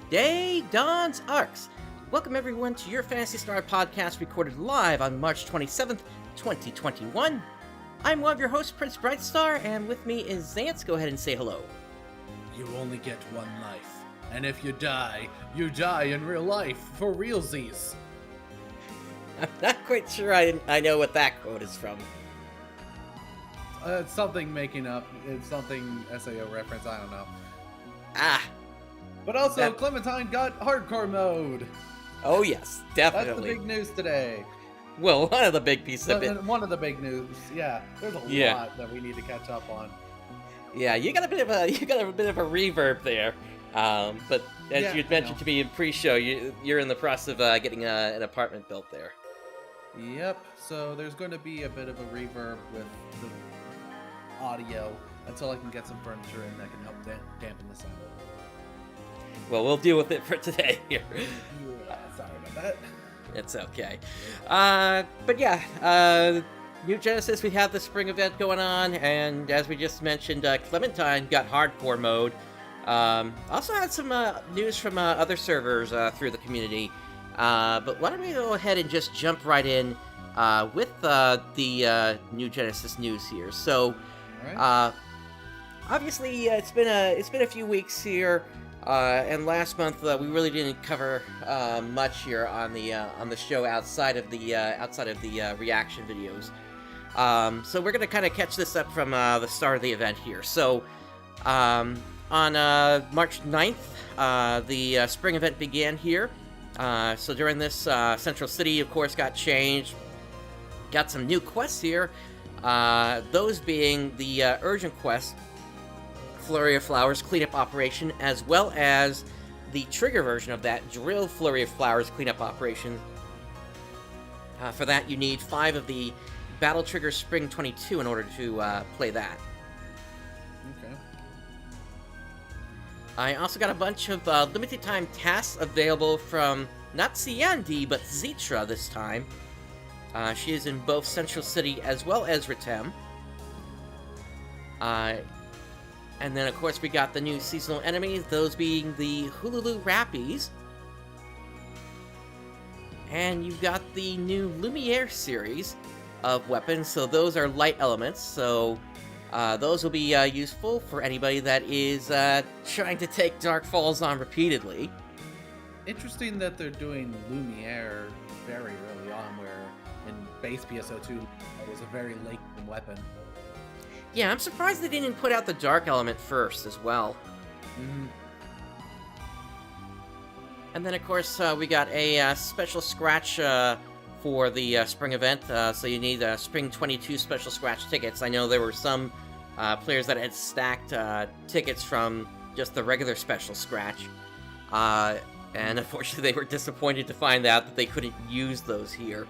day, Dawns ARKS. Welcome everyone to your Phantasy Star Podcast, recorded live on March 27th, 2021. I'm one of your hosts, PrinceBrightstar, and with me is Zance. Go ahead and say hello. You only get one life, and if you die in real life, for realsies. I'm not quite sure I know what that quote is from. It's something making up. It's something SAO reference. I don't know. But also, Clementine got hardcore mode. Oh yes, definitely. That's the big news today. Well, one of the big pieces of it. One of the big news. Yeah, there's a lot that we need to catch up on. Yeah, you got a bit of a reverb there. But as you'd mentioned to me in pre-show, you're in the process of getting an apartment built there. Yep. So there's going to be a bit of a reverb with the audio until I can get some furniture in that can help dampen the sound. Well, we'll deal with it for today here. Yeah, sorry about that. It's okay. But yeah, New Genesis, we have the spring event going on, and as we just mentioned, Clementine got hardcore mode. Also had some news from other servers through the community. But why don't we go ahead and just jump right in with the New Genesis news here. So, obviously, it's been a few weeks here, and last month we really didn't cover much here on the show outside of the reaction videos. So we're gonna kind of catch this up from the start of the event here. So, on March 9th, the spring event began here. So during this, Central City, of course, got changed. Got some new quests here. Those being the urgent quest, Flurry of Flowers cleanup operation, as well as the trigger version of that, Drill Flurry of Flowers cleanup operation. For that, you need 5 of the Battle Trigger Spring 22 in order to play that. Okay. I also got a bunch of limited time tasks available from not Ciandi, but Zitra this time. She is in both Central City as well as Ritem. And then, of course, we got the new seasonal enemies, those being the Hululu Rappies. And you've got the new Lumiere series of weapons, so those are light elements, so those will be useful for anybody that is trying to take Dark Falls on repeatedly. Interesting that they're doing Lumiere very early on, where in base PSO2 it was a very late weapon. Yeah, I'm surprised they didn't put out the Dark element first as well. Mm-hmm. And then, of course, we got a special scratch for the spring event, so you need Spring 22 special scratch tickets. I know there were some players that had stacked tickets from just the regular special scratch, and unfortunately they were disappointed to find out that they couldn't use those here.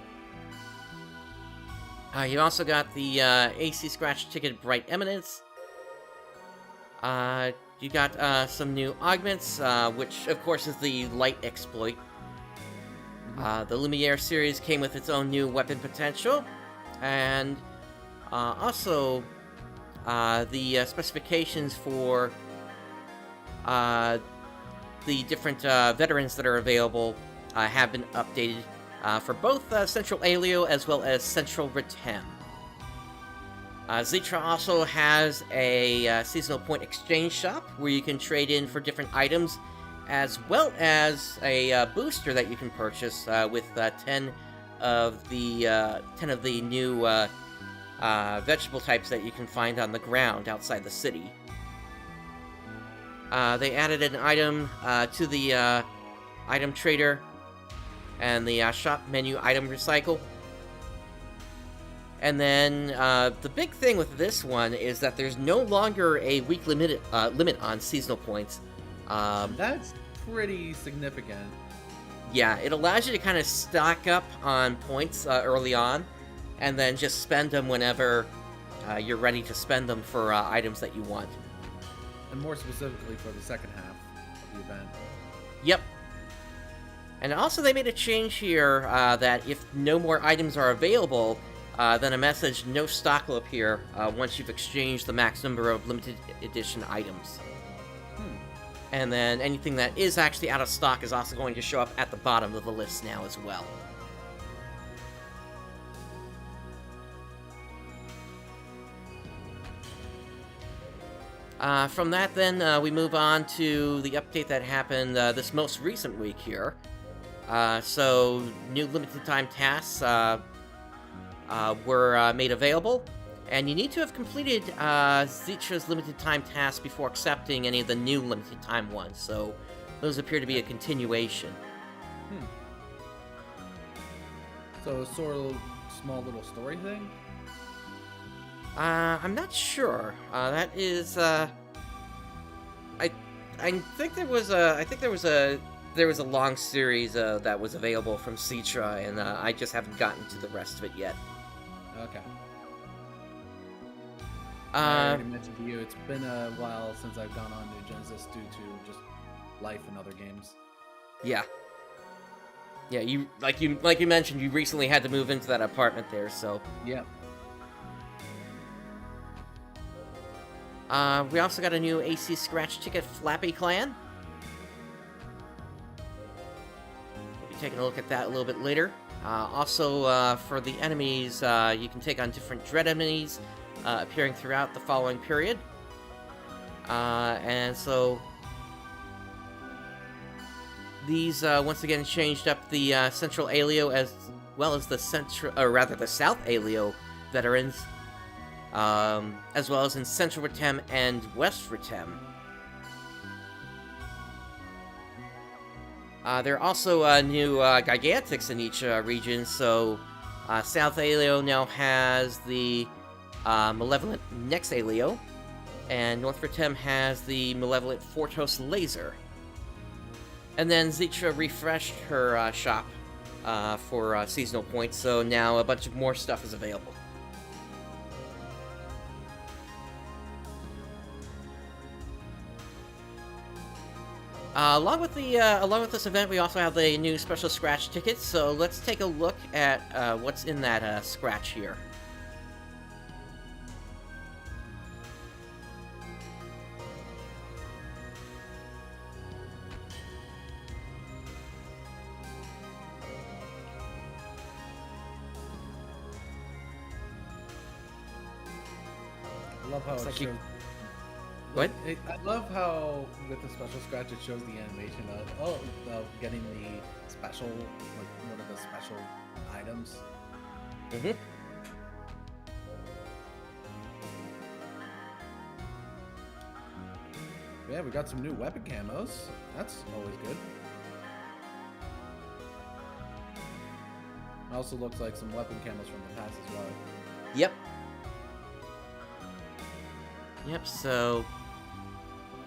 You also got the AC scratch ticket Bright Eminence. You got some new augments, which of course is the light exploit. The Lumiere series came with its own new weapon potential, and also the specifications for the different veterans that are available have been updated for both Central Alio as well as Central Ritem. Zitra also has a seasonal point exchange shop where you can trade in for different items, as well as a booster that you can purchase with 10 of the new vegetable types that you can find on the ground outside the city. They added an item to the item trader and the shop menu item recycle. And then the big thing with this one is that there's no longer a week limit on seasonal points. That's pretty significant. Yeah, it allows you to kind of stock up on points early on, and then just spend them whenever you're ready to spend them for items that you want. And more specifically for the second half of the event. Yep. And also they made a change here that if no more items are available, then a message, no stock will appear once you've exchanged the max number of limited edition items. And then anything that is actually out of stock is also going to show up at the bottom of the list now as well. From that, then, we move on to the update that happened this most recent week here. So, new limited time tasks were made available, and you need to have completed Zitra's limited time tasks before accepting any of the new limited time ones, so those appear to be a continuation. So, a sort of small little story thing? I'm not sure. That is, I think there was a long series that was available from Zitra, and I just haven't gotten to the rest of it yet. Okay. I already mentioned to you, it's been a while since I've gone on to Genesis due to just life and other games. Yeah. Yeah, you mentioned, you recently had to move into that apartment there, so. Yeah. We also got a new AC Scratch ticket, Flappy Clan. We'll be taking a look at that a little bit later. Also, for the enemies, you can take on different dread enemies appearing throughout the following period. And so these once again changed up the Central Alio as well as the the South Alio veterans. As well as in Central Retem and West Retem. There are also new Gigantics in each region, so South Alio now has the Malevolent Nex Alio, and North Retem has the Malevolent Fortos Laser. And then Zitra refreshed her shop for seasonal points, so now a bunch of more stuff is available. Along with this event, we also have the new special scratch tickets. So let's take a look at what's in that scratch here. I love how it shows. What? I love how with the special scratch it shows the animation of getting the special, like one of the special items. Mm-hmm. Yeah, we got some new weapon camos. That's always good. Also looks like some weapon camos from the past as well. Yep. Yep, so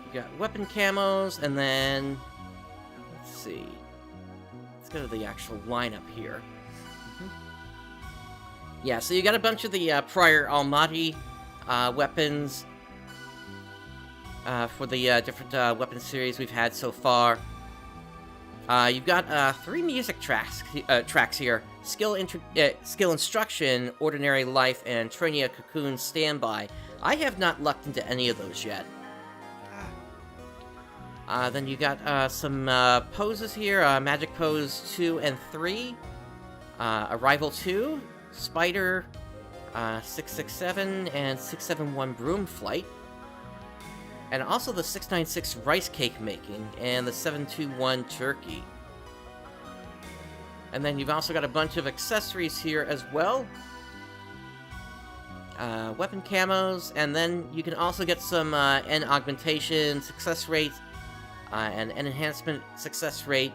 we got weapon camos, and then let's see. Let's go to the actual lineup here. Yeah, so you got a bunch of the prior Almaty weapons for the different weapon series we've had so far. You've got 3 music tracks here: Skill Instruction, Ordinary Life, and Trainia Cocoon Standby. I have not lucked into any of those yet. Then you got some poses here: Magic Pose 2 and 3, Arrival 2, Spider, 667, and 671 Broom Flight. And also the 696 Rice Cake Making, and the 721 Turkey. And then you've also got a bunch of accessories here as well. Weapon camos, and then you can also get some N augmentation success rate, and N enhancement success rate,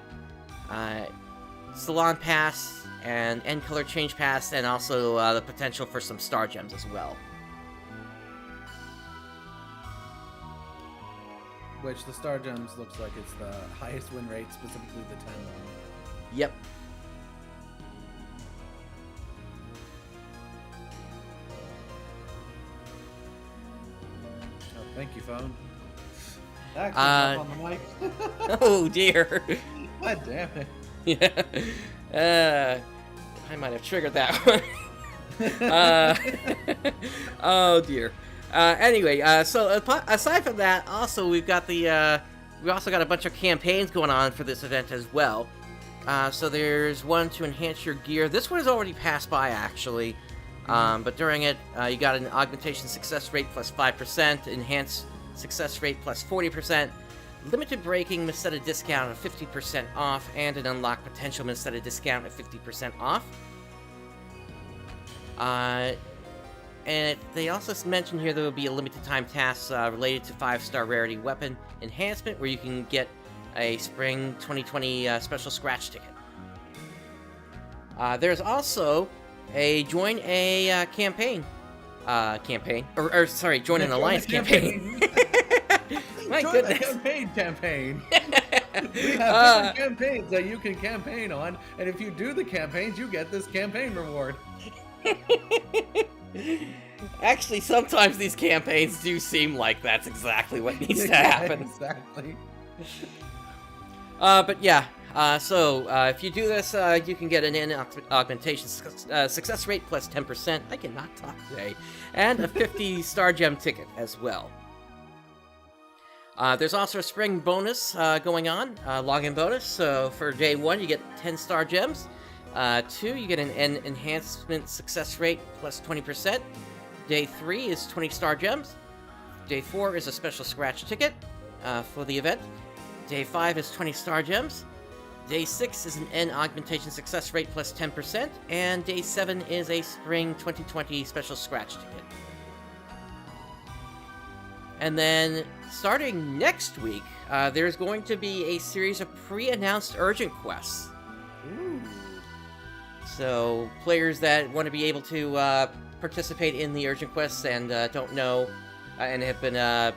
Salon Pass, and N color change pass, and also the potential for some star gems as well. Which the star gems looks like it's the highest win rate, specifically the 10 one. Yep. Oh, thank you, phone. That came up on the mic. Oh dear. God damn it. Yeah. I might have triggered that one. Oh dear. Anyway, so aside from that, also we've got the we also got a bunch of campaigns going on for this event as well. So there's one to enhance your gear. This one has already passed by, actually. But during it, you got an augmentation success rate plus 5%, enhanced success rate plus 40%, limited breaking instead of discount of 50% off, and an unlock potential instead of discount of 50% off. And they also mentioned here there will be a limited time task related to 5-star rarity weapon enhancement, where you can get a Spring 2020 special scratch ticket. There's also a join a campaign. Join an alliance campaign. My join goodness. The campaign. We have different campaigns that you can campaign on, and if you do the campaigns, you get this campaign reward. Actually, sometimes these campaigns do seem like that's exactly what needs to happen. Exactly. But yeah, so if you do this, you can get an augmentation success rate plus 10%. I cannot talk today. And a 50 star gem ticket as well. There's also a spring bonus going on, login bonus. So for day 1, you get 10 star gems. 2, you get an enhancement success rate plus 20%. Day 3 is 20 star gems. Day 4 is a special scratch ticket for the event. Day 5 is 20 star gems. Day 6 is an N augmentation success rate plus 10%. And Day 7 is a Spring 2020 special scratch ticket. And then, starting next week, there's going to be a series of pre-announced urgent quests. Ooh. So, players that want to be able to participate in the urgent quests and don't know, and have been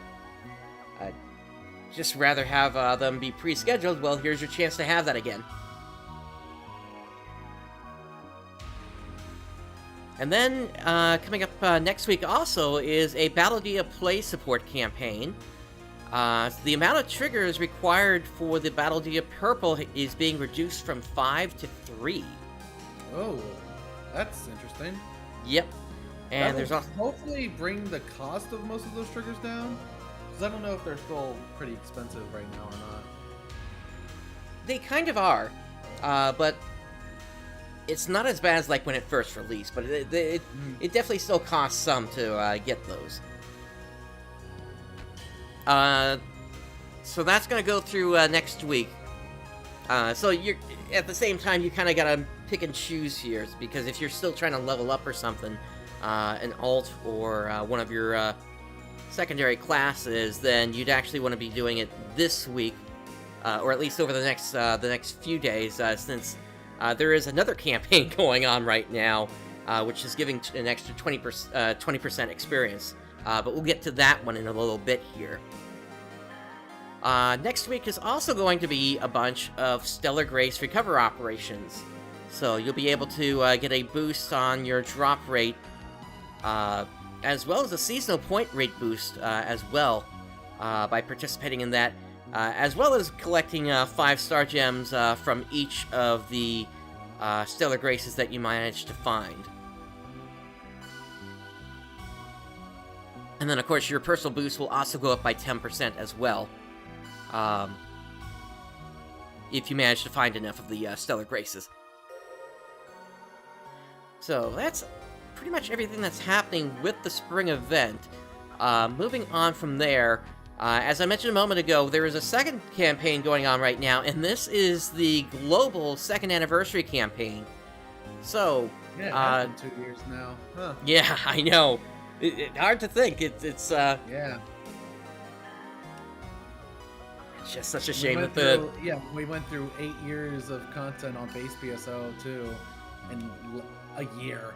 just rather have them be pre-scheduled, well, here's your chance to have that again. And then, coming up next week also is a Battledia Play Support campaign. The amount of triggers required for the Battledia Purple is being reduced from 5 to 3. Oh, that's interesting. Yep. And there's also hopefully bring the cost of most of those triggers down, because I don't know if they're still pretty expensive right now or not. They kind of are, but it's not as bad as like when it first released. But it definitely still costs some to get those. So that's gonna go through next week. So you're at the same time you kind of gotta pick and choose here, because if you're still trying to level up or something, an alt or one of your secondary classes, then you'd actually want to be doing it this week, or at least over the next few days, since there is another campaign going on right now, which is giving an extra 20% experience. But we'll get to that one in a little bit here. Next week is also going to be a bunch of Stellar Grace recover operations. So you'll be able to get a boost on your drop rate, as well as a seasonal point rate boost as well, by participating in that, as well as collecting 5-star gems from each of the Stellar Graces that you manage to find. And then, of course, your personal boost will also go up by 10% as well, if you manage to find enough of the Stellar Graces. So that's pretty much everything that's happening with the spring event. Moving on from there, as I mentioned a moment ago, there is a second campaign going on right now, and this is the global 2nd anniversary campaign. So, yeah, it's been 2 years now. Huh. Yeah, I know. Hard to think. It's yeah. It's just such a shame we went through 8 years of content on base PSO too, in a year.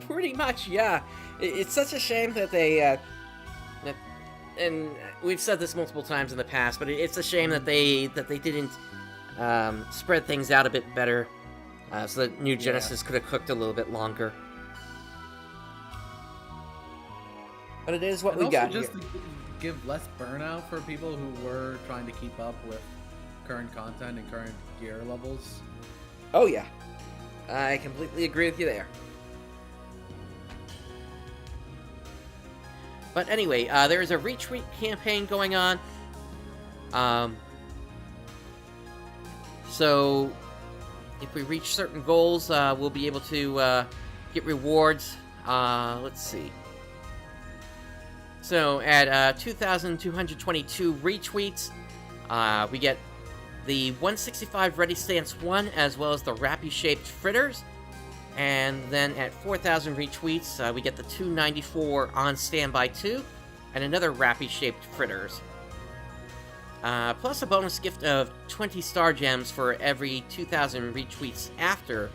Pretty much, yeah. It's such a shame that they, and we've said this multiple times in the past, but it's a shame that they didn't spread things out a bit better, so that New Genesis could have cooked a little bit longer. But it is what we got here. Just to give less burnout for people who were trying to keep up with current content and current gear levels. Oh yeah, I completely agree with you there. But anyway, there is a retweet campaign going on. So, if we reach certain goals, we'll be able to get rewards. Let's see. So, at 2,222 retweets, we get the 165 Ready Stance 1, as well as the Rappy-shaped fritters. And then at 4,000 retweets, we get the 294 On Standby 2, and another Rappy-shaped fritters. Plus a bonus gift of 20 Star Gems for every 2,000 retweets after,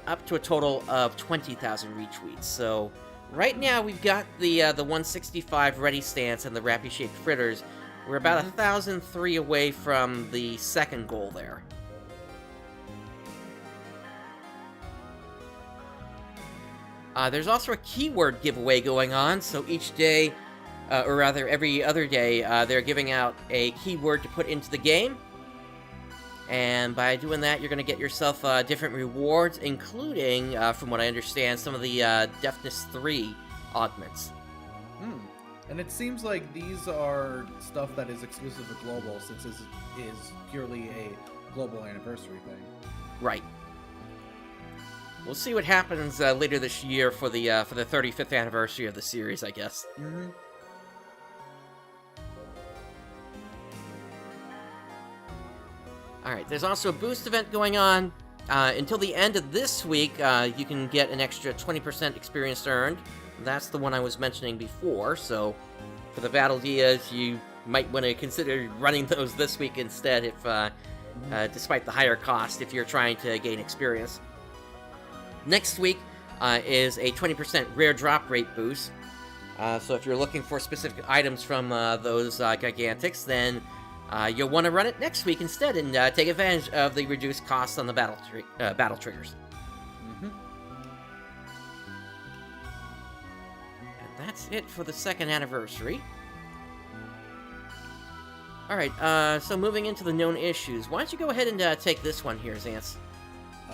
up to a total of 20,000 retweets. So, right now we've got the 165 Ready Stance and the Rappy-shaped fritters. We're about 1,003 away from the second goal there. There's also a keyword giveaway going on, so each day, or rather every other day, they're giving out a keyword to put into the game. And by doing that, you're going to get yourself different rewards, including, from what I understand, some of the Deafness 3 augments. And it seems like these are stuff that is exclusive to Global, since this is purely a global anniversary thing. Right. We'll see what happens later this year for the 35th anniversary of the series, I guess. Alright, there's also a boost event going on. Until the end of this week, you can get an extra 20% experience earned. That's the one I was mentioning before, so for the Battle Dias, you might want to consider running those this week instead, if despite the higher cost, if you're trying to gain experience. Next week is a 20% rare drop rate boost. So if you're looking for specific items from those Gigantics, then you'll want to run it next week instead and take advantage of the reduced costs on the battle triggers. And that's it for the second anniversary. Alright, so moving into the known issues. Why don't you go ahead and take this one here, Xance?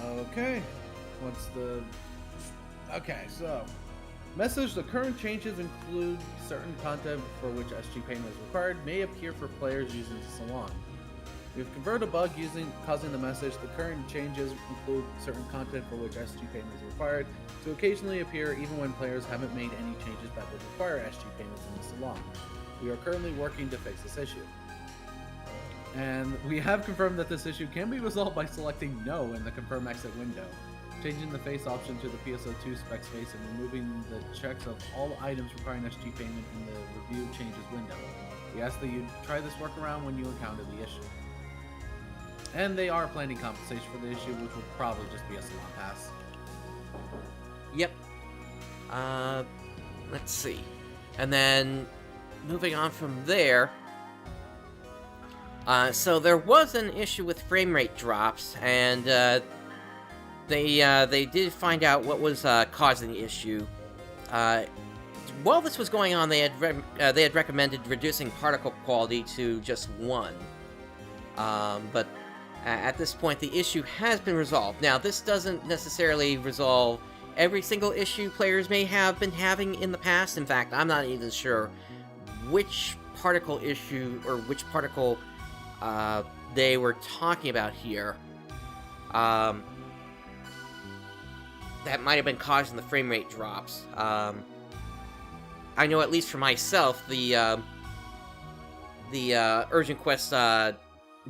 Okay. What's the... Okay, so... Message: the current changes include certain content for which SG payment is required may appear for players using the Salon. We've converted a bug causing the message: the current changes include certain content for which SG payment is required to occasionally appear even when players haven't made any changes that would require SG payments in the Salon. We are currently working to fix this issue. And we have confirmed that this issue can be resolved by selecting No in the Confirm Exit window, changing the face option to the PSO2 spec space, and removing the checks of all items requiring SG payment in the Review Changes window. We ask that you try this workaround when you encounter the issue. And they are planning compensation for the issue, which will probably just be a Salon Pass. Yep. Let's see. And then, moving on from there, so there was an issue with frame rate drops, and they did find out what was causing the issue. While this was going on, they had recommended reducing particle quality to just 1. But at this point, the issue has been resolved. Now, this doesn't necessarily resolve every single issue players may have been having in the past. In fact, I'm not even sure which particle issue or which particle they were talking about here. That might have been causing the frame rate drops. I know, at least for myself, the Urgent Quest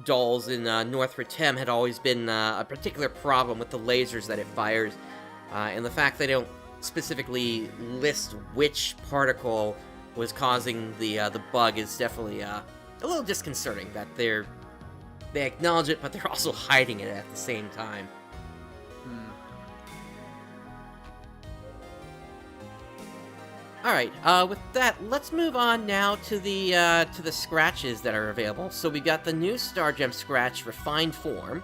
dolls in North Ritem had always been a particular problem with the lasers that it fires, and the fact they don't specifically list which particle was causing the bug is definitely a little disconcerting. That they acknowledge it, but they're also hiding it at the same time. Alright, with that, let's move on now to the scratches that are available. So we've got the new Star Gem Scratch Refined Form.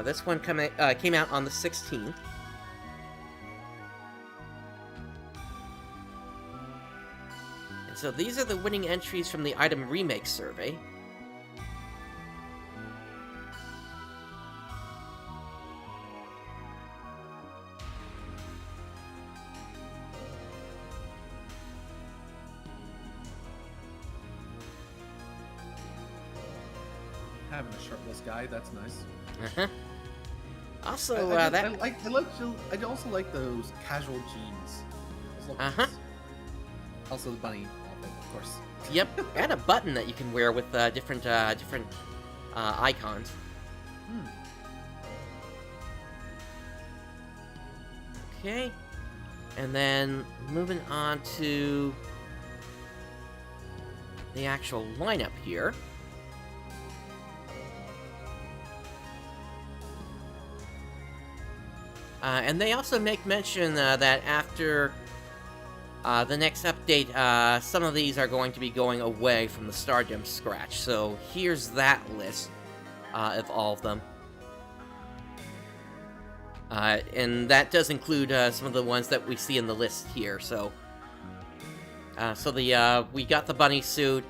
This one came out on the 16th. And so these are the winning entries from the Item Remake Survey. having a shirtless guy. That's nice. Uh-huh. Also, I also like those casual jeans. Those look nice. Also the bunny outfit, of course. Yep, and a button that you can wear with different icons. Okay, and then moving on to the actual lineup here. And they also make mention that after the next update, some of these are going to be going away from the Stardom Scratch. So here's that list of all of them. And that does include some of the ones that we see in the list here. So, we got the bunny suit,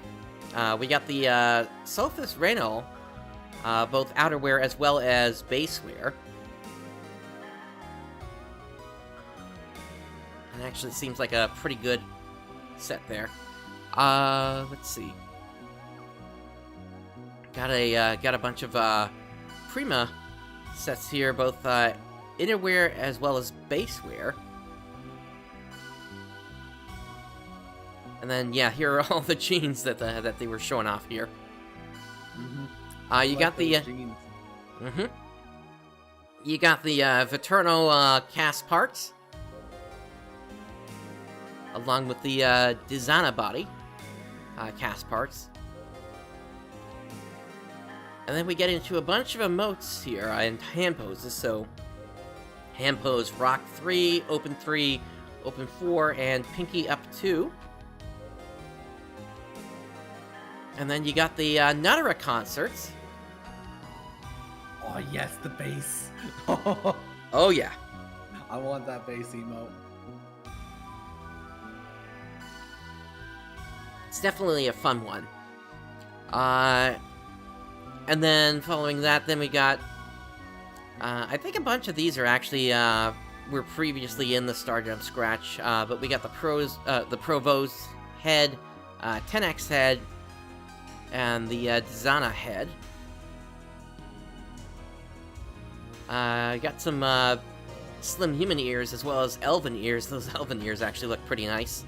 we got the Sophus Reno, both outerwear as well as basewear. And actually, it seems like a pretty good set there. Let's see. Got a bunch of Prima sets here, both innerwear as well as basewear. And then, yeah, here are all the jeans that they were showing off here. You got the jeans. You got the Viterno cast parts, along with the Dizana body cast parts. And then we get into a bunch of emotes here and hand poses. So, hand pose Rock 3, Open 4, and Pinky up 2. And then you got the Nutara concerts. Oh yes, the bass. Oh yeah. I want that bass emote. It's definitely a fun one. And then following that, then we got, I think a bunch of these are actually, were previously in the Stardom Scratch, but we got the Provost head, 10X head, and the Dizana head. Got some slim human ears as well as elven ears. Those elven ears actually look pretty nice.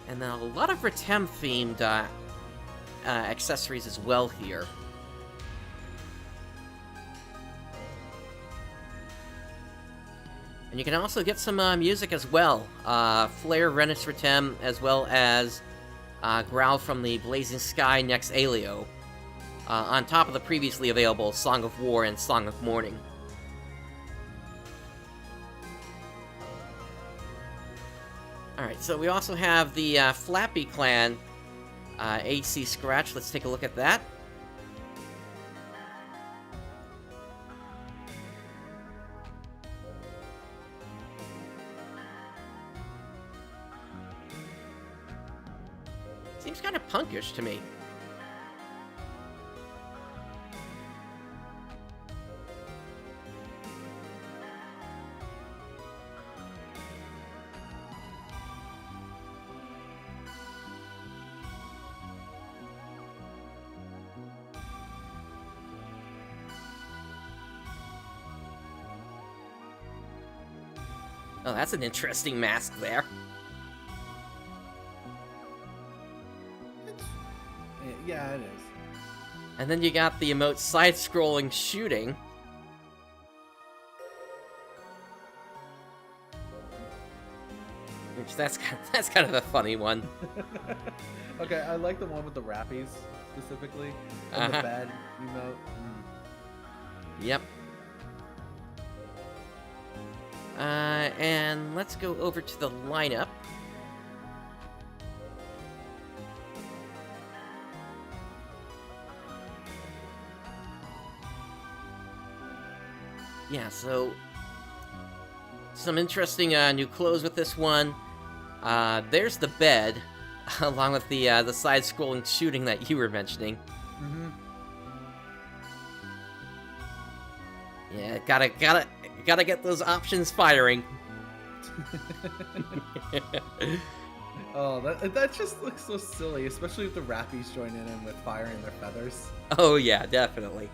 And then a lot of Retem-themed accessories as well here. And you can also get some music as well. Flare, Rennis Retem, as well as Growl from the Blazing Sky Next Alio, on top of the previously available Song of War and Song of Mourning. Alright, so we also have the Flappy Clan AC Scratch. Let's take a look at that. Seems kind of punkish to me. Oh, that's an interesting mask there. Yeah, it is. And then you got the emote side-scrolling shooting. Which that's kind of a funny one. Okay, I like the one with the rappies specifically, and the bad emote. Yep. And let's go over to the lineup. Yeah, so some interesting new clothes with this one. There's the bed, along with the side-scrolling shooting that you were mentioning. Yeah, gotta get those options firing. Oh, that just looks so silly, especially with the Rappies joining in with firing their feathers. Oh yeah, definitely.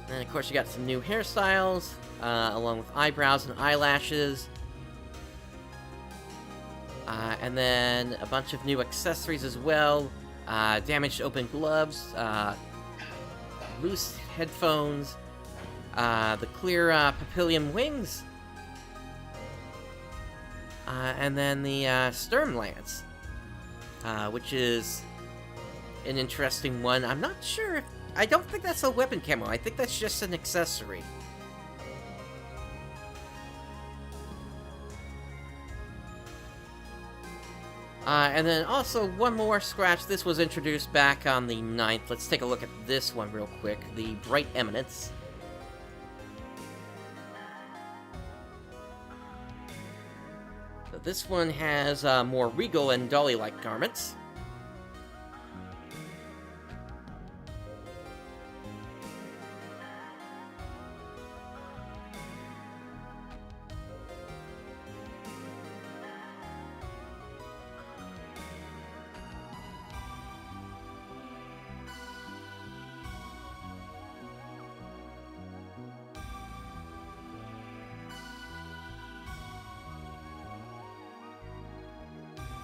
And of course you got some new hairstyles, along with eyebrows and eyelashes. And then a bunch of new accessories as well. Damaged open gloves, loose headphones, the clear papillium wings, and then the Sturm Lance, which is an interesting one. I'm not sure if... I don't think that's a weapon camo. I think that's just an accessory. And then also one more scratch. This was introduced back on the 9th. Let's take a look at this one real quick. The Bright Eminence. So this one has more regal and dolly-like garments.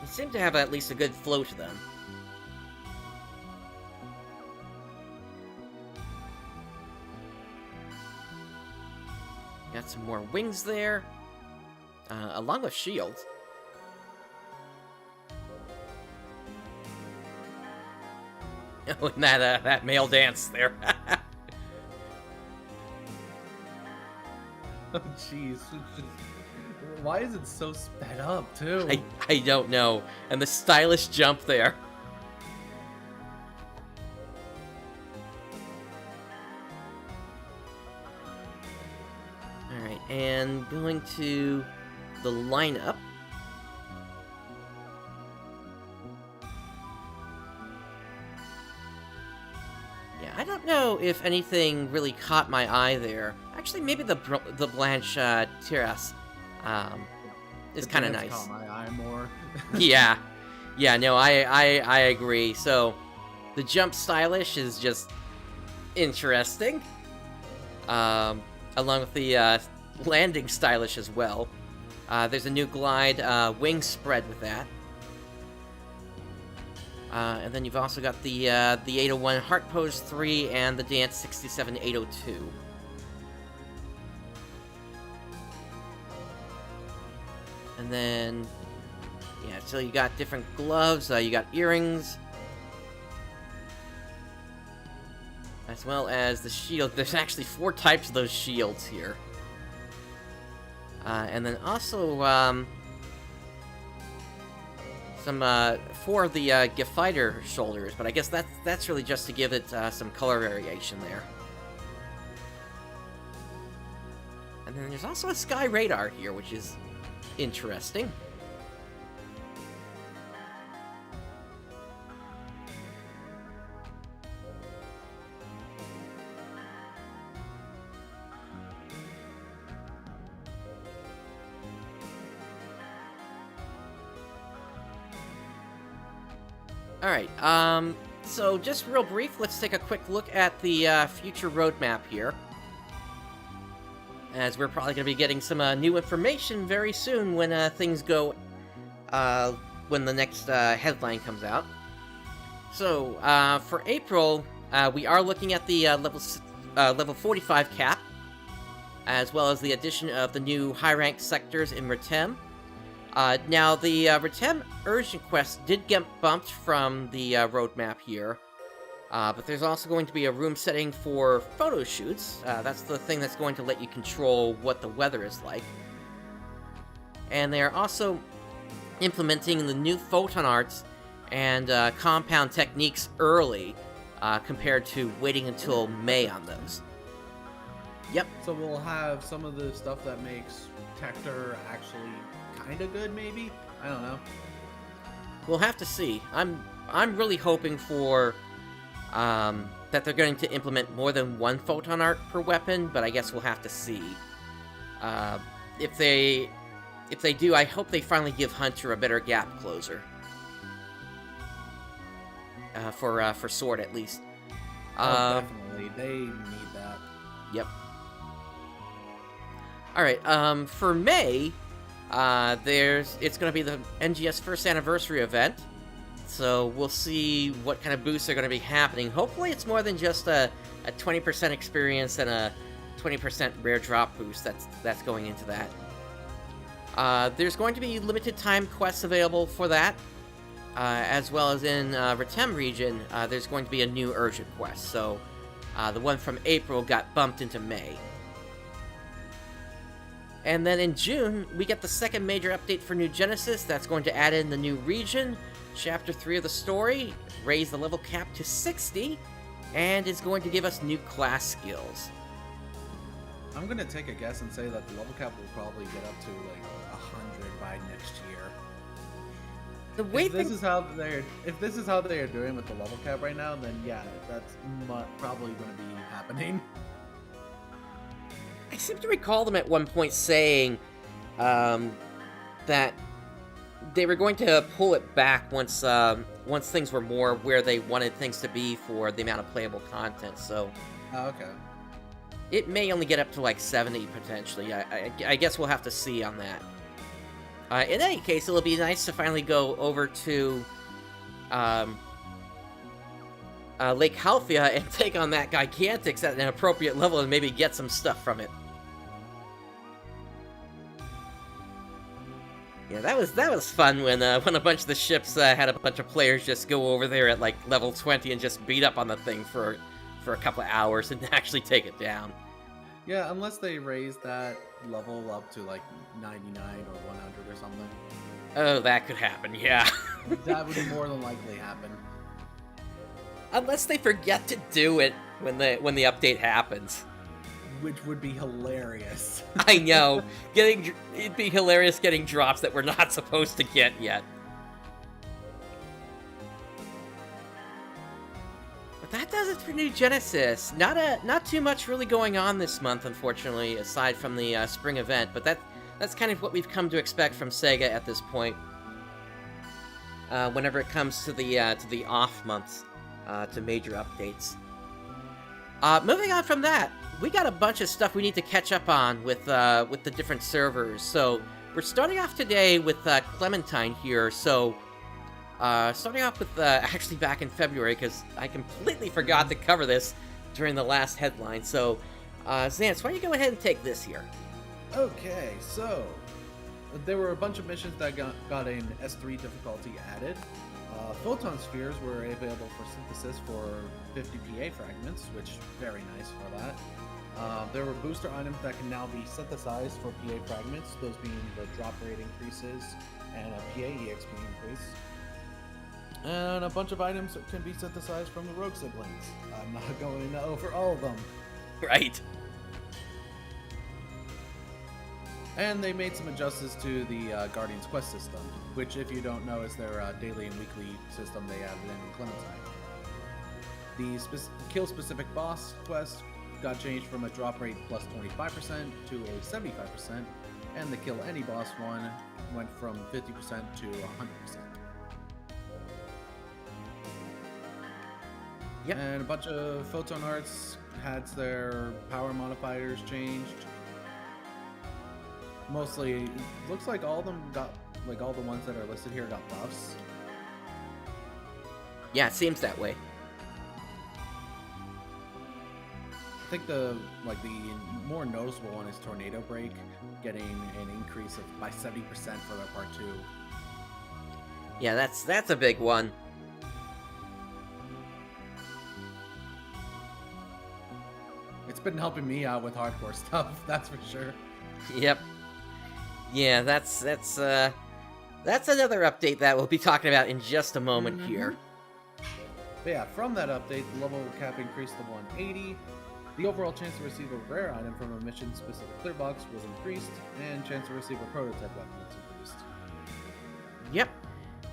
They seem to have at least a good flow to them. Got some more wings there, along with shields. Oh, and that male dance there. Oh, jeez. Why is it so sped up, too? I don't know. And the stylish jump there. Alright, and going to the lineup. Yeah, I don't know if anything really caught my eye there. Actually, maybe the Blanche Tiras is kind of nice. Caught my eye more. Yeah, no, I agree. So, the jump stylish is just interesting. Along with the landing stylish as well. There's a new glide wing spread with that. And then you've also got the 801 Heart Pose 3 and the Dance 67 802. And then, yeah, so you got different gloves, you got earrings, as well as the shield. There's actually 4 types of those shields here. And then also, some, 4 of the, Gefighter shoulders, but I guess that's really just to give it, some color variation there. And then there's also a Sky Radar here, which is interesting. Alright, so just real brief, let's take a quick look at the future roadmap here. As we're probably going to be getting some new information very soon when things go, when the next headline comes out. So, for April, we are looking at the level 45 cap, as well as the addition of the new high-ranked sectors in Retem. Now, the Retem Urgent Quest did get bumped from the roadmap here. But there's also going to be a room setting for photo shoots. That's the thing that's going to let you control what the weather is like. And they're also implementing the new photon arts and compound techniques early, compared to waiting until May on those. Yep. So we'll have some of the stuff that makes Tector actually kind of good, maybe? I don't know. We'll have to see. I'm really hoping for that they're going to implement more than one photon art per weapon, but I guess we'll have to see. If they if they do, I hope they finally give Hunter a better gap closer. For Sword, at least. Definitely. They need that. Yep. Alright, for May, it's going to be the NGS first anniversary event. So we'll see what kind of boosts are going to be happening. Hopefully it's more than just a 20% experience and a 20% rare drop boost that's going into that. There's going to be limited time quests available for that. As well as in Retem region, there's going to be a new urgent quest. So the one from April got bumped into May. And then in June, we get the second major update for New Genesis. That's going to add in the new region, Chapter 3 of the story, raise the level cap to 60, and is going to give us new class skills. I'm going to take a guess and say that the level cap will probably get up to like 100 by next year. The way if this is how they are doing with the level cap right now, then yeah, that's probably going to be happening. I seem to recall them at one point saying that they were going to pull it back once things were more where they wanted things to be for the amount of playable content. So, okay, it may only get up to like 70 potentially. I guess we'll have to see on that. In any case, it'll be nice to finally go over to Lake Halfia and take on that Gigantix at an appropriate level and maybe get some stuff from it. Yeah, that was fun when a bunch of the ships had a bunch of players just go over there at like level 20 and just beat up on the thing for a couple of hours and actually take it down. Yeah, unless they raise that level up to like 99 or 100 or something. Oh, that could happen, yeah. That would more than likely happen. Unless they forget to do it when the update happens. Which would be hilarious. I know. It'd be hilarious getting drops that we're not supposed to get yet. But that does it for New Genesis. Not too much really going on this month, unfortunately, aside from the spring event. But that's kind of what we've come to expect from Sega at this point. Whenever it comes to the off months, to major updates. Moving on from that, we got a bunch of stuff we need to catch up on with the different servers. So we're starting off today with Clementine here. So starting off with actually back in February, because I completely forgot to cover this during the last headline. So Xance, why don't you go ahead and take this here? Okay, so there were a bunch of missions that got an S3 difficulty added. Photon spheres were available for synthesis for 50 PA fragments, which very nice for that. There were booster items that can now be synthesized for PA fragments, those being the drop rate increases and a PA EXP increase. And a bunch of items that can be synthesized from the Rogue siblings. I'm not going over all of them. Right. And they made some adjustments to the Guardian's Quest system, which, if you don't know, is their daily and weekly system they added in Clementine. The kill-specific boss quest got changed from a drop rate plus 25% to a 75%, and the kill any boss one went from 50% to 100%. Yep. And a bunch of Photon Arts had their power modifiers changed. Mostly, looks like all of them got, like all the ones that are listed here got buffs. Yeah, it seems that way. I think the more noticeable one is Tornado Break, getting an increase by 70% for their part 2. Yeah, that's a big one. It's been helping me out with hardcore stuff, that's for sure. Yep. Yeah, that's another update that we'll be talking about in just a moment here. But yeah, from that update, the level cap increased to 180. The overall chance to receive a rare item from a mission-specific clear box was increased, and chance to receive a prototype weapon was increased. Yep.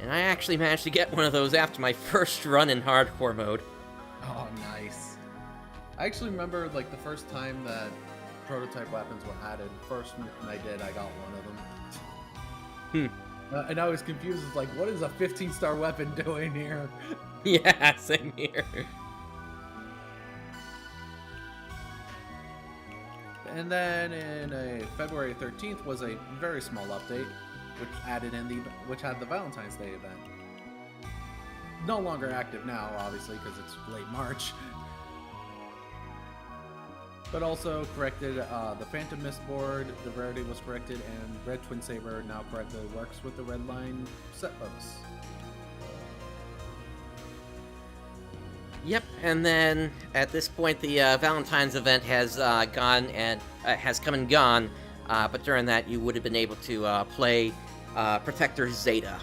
And I actually managed to get one of those after my first run in hardcore mode. Oh, nice. I actually remember like the first time that prototype weapons were added. First I did, I got one of them. And I was confused. It's like, what is a 15-star weapon doing here? Yeah, same here. And then in February 13th was a very small update, which had the Valentine's Day event. No longer active now, obviously, because it's late March. But also corrected the Phantom Mist board, the rarity was corrected, and Red Twin Saber now correctly works with the red line set bonus. Yep, and then at this point the Valentine's event has gone and has come and gone, but during that you would have been able to play Protector Zeta.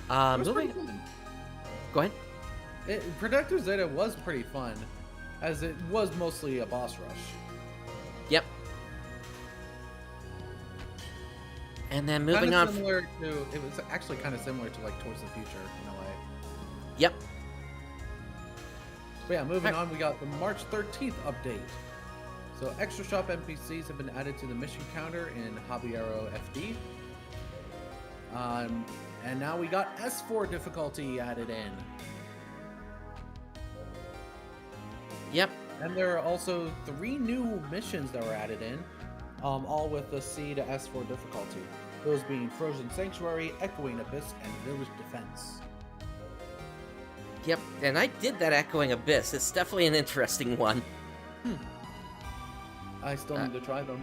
Moving. Go ahead. Protector Zeta was pretty fun, as it was mostly a boss rush. Yep. And then moving on. It was actually kind of similar to like Towards the Future in a way. Yep. But yeah, moving on, we got the March 13th update. So extra shop NPCs have been added to the mission counter in Javiero FD. And now we got S4 difficulty added in. Yep. And there are also 3 new missions that were added in, all with the C to S4 difficulty. Those being Frozen Sanctuary, Echoing Abyss, and Village Defense. Yep, and I did that Echoing Abyss. It's definitely an interesting one. I still need to try them.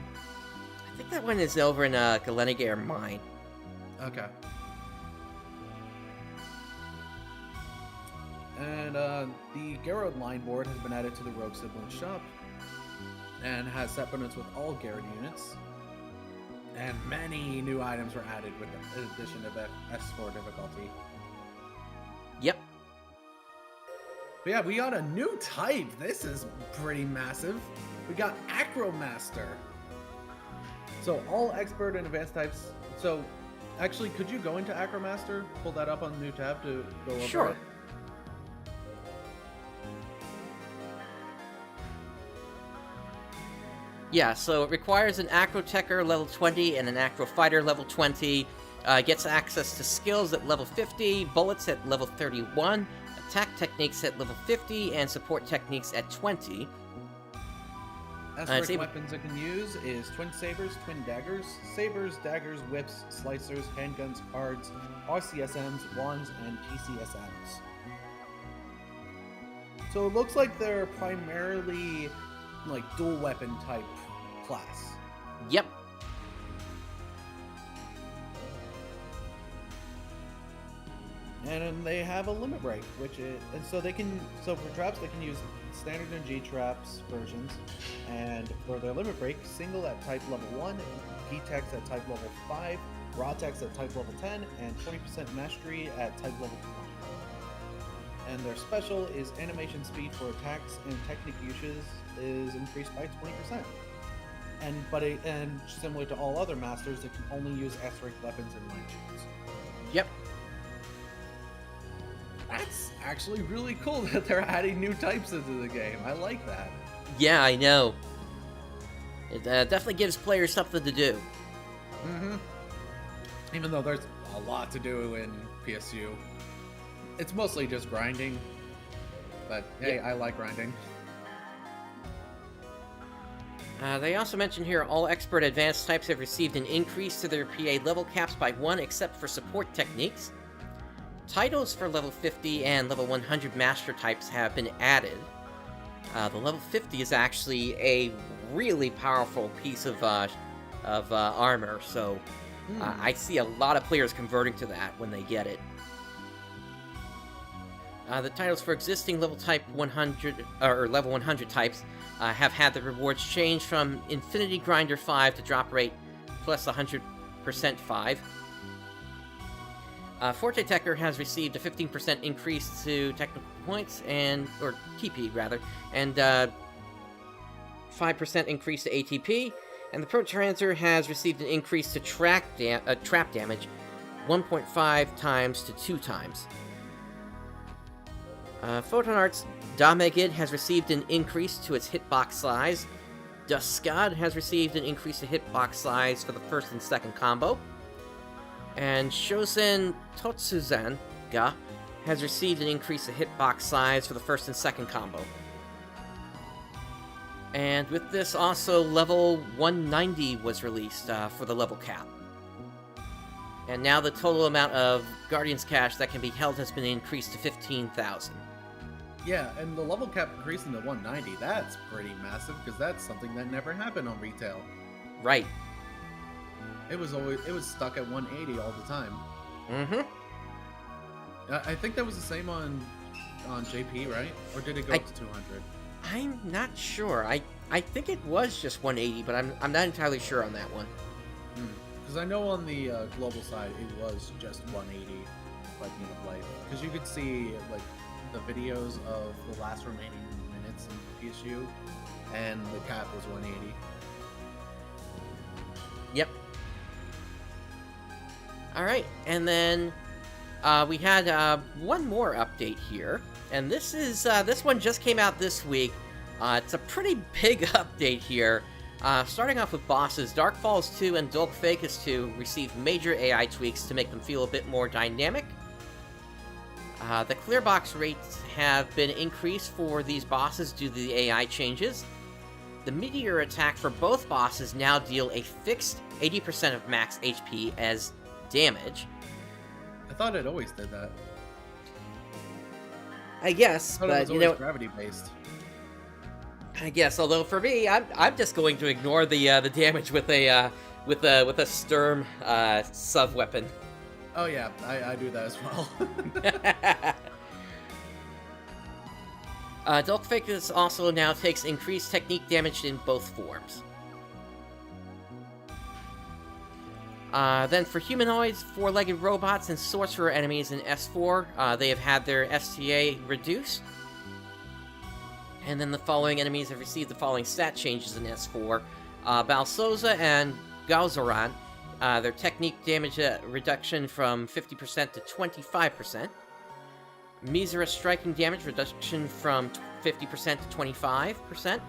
I think that one is over in Galenigair Mine. Okay. And the Garrod line board has been added to the Rogue Sibling shop and has set bonus with all Garrod units. And many new items were added with the addition of S4 difficulty. Yep. But yeah, we got a new type. This is pretty massive. We got Acro Master. So all expert and advanced types. So actually, could you go into Acro Master? Pull that up on the new tab to go over Sure. it? Yeah, so it requires an Acro Techer level 20 and an Acro Fighter level 20. Gets access to skills at level 50, bullets at level 31, attack techniques at level 50, and support techniques at 20. Weapons it can use is Twin Sabers, Twin Daggers, Sabers, Daggers, Whips, Slicers, Handguns, Cards, RCSMs, Wands, and TCSMs. So it looks like they're primarily like dual weapon type class. Yep. And they have a limit break, so for traps they can use standard and G traps versions, and for their limit break, single at type level 1, P-Tex at type level 5, Raw Tex at type level 10, and 20% mastery at type level 20. And their special is animation speed for attacks and technique uses is increased by 20%. And similar to all other masters, it can only use S-rank weapons and line shields. Yep. That's actually really cool that they're adding new types into the game. I like that. Yeah, I know. It definitely gives players something to do. Mm-hmm. Even though there's a lot to do in PSU. It's mostly just grinding. But hey, yeah. I like grinding. They also mention here all expert advanced types have received an increase to their PA level caps by 1 except for support techniques. Titles for level 50 and level 100 master types have been added. The level 50 is actually a really powerful piece of armor, so I see a lot of players converting to that when they get it. The titles for existing level type 100 or level 100 types have had the rewards change from Infinity Grinder 5 to drop rate plus 100% 5. Forte Techer has received a 15% increase to technical points or TP rather, and 5% increase to ATP. And the Pro Transer has received an increase to trap damage, 1.5 times to 2 times. Photon Arts Damegid has received an increase to its hitbox size, Duskad has received an increase in hitbox size for the first and second combo. And Shosen Totsuzanga has received an increase in hitbox size for the first and second combo. And with this, also level 190 was released for the level cap. And now the total amount of Guardians cash that can be held has been increased to 15,000. Yeah, and the level cap increasing to 190, that's pretty massive, because that's something that never happened on retail. Right. It was stuck at 180 all the time. Mm-hmm. I think that was the same on JP, right? Or did it go up to 200? I'm not sure. I think it was just 180, but I'm not entirely sure on that one. Because I know on the global side, it was just 180, like, play. Because you could see, like, the videos of the last remaining minutes in PSU, and the cap was 180. Yep. Alright, and then we had one more update here, and this one just came out this week. It's a pretty big update here. Starting off with bosses, Dark Falls 2 and Dulk Facus 2 received major AI tweaks to make them feel a bit more dynamic. The clear box rates have been increased for these bosses due to the AI changes. The meteor attack for both bosses now deal a fixed 80% of max HP as damage. I thought it always did that. I guess, I thought but it was always gravity based. I guess. Although for me, I'm just going to ignore the damage with a Sturm sub weapon. Oh yeah, I do that as well. Dulk Facus also now takes increased technique damage in both forms. Then for humanoids, four-legged robots, and sorcerer enemies in S4, they have had their STA reduced. And then the following enemies have received the following stat changes in S4. Balsoza and Gauzoran, their technique damage reduction from 50% to 25%. Misera striking damage reduction from 50% to 25%.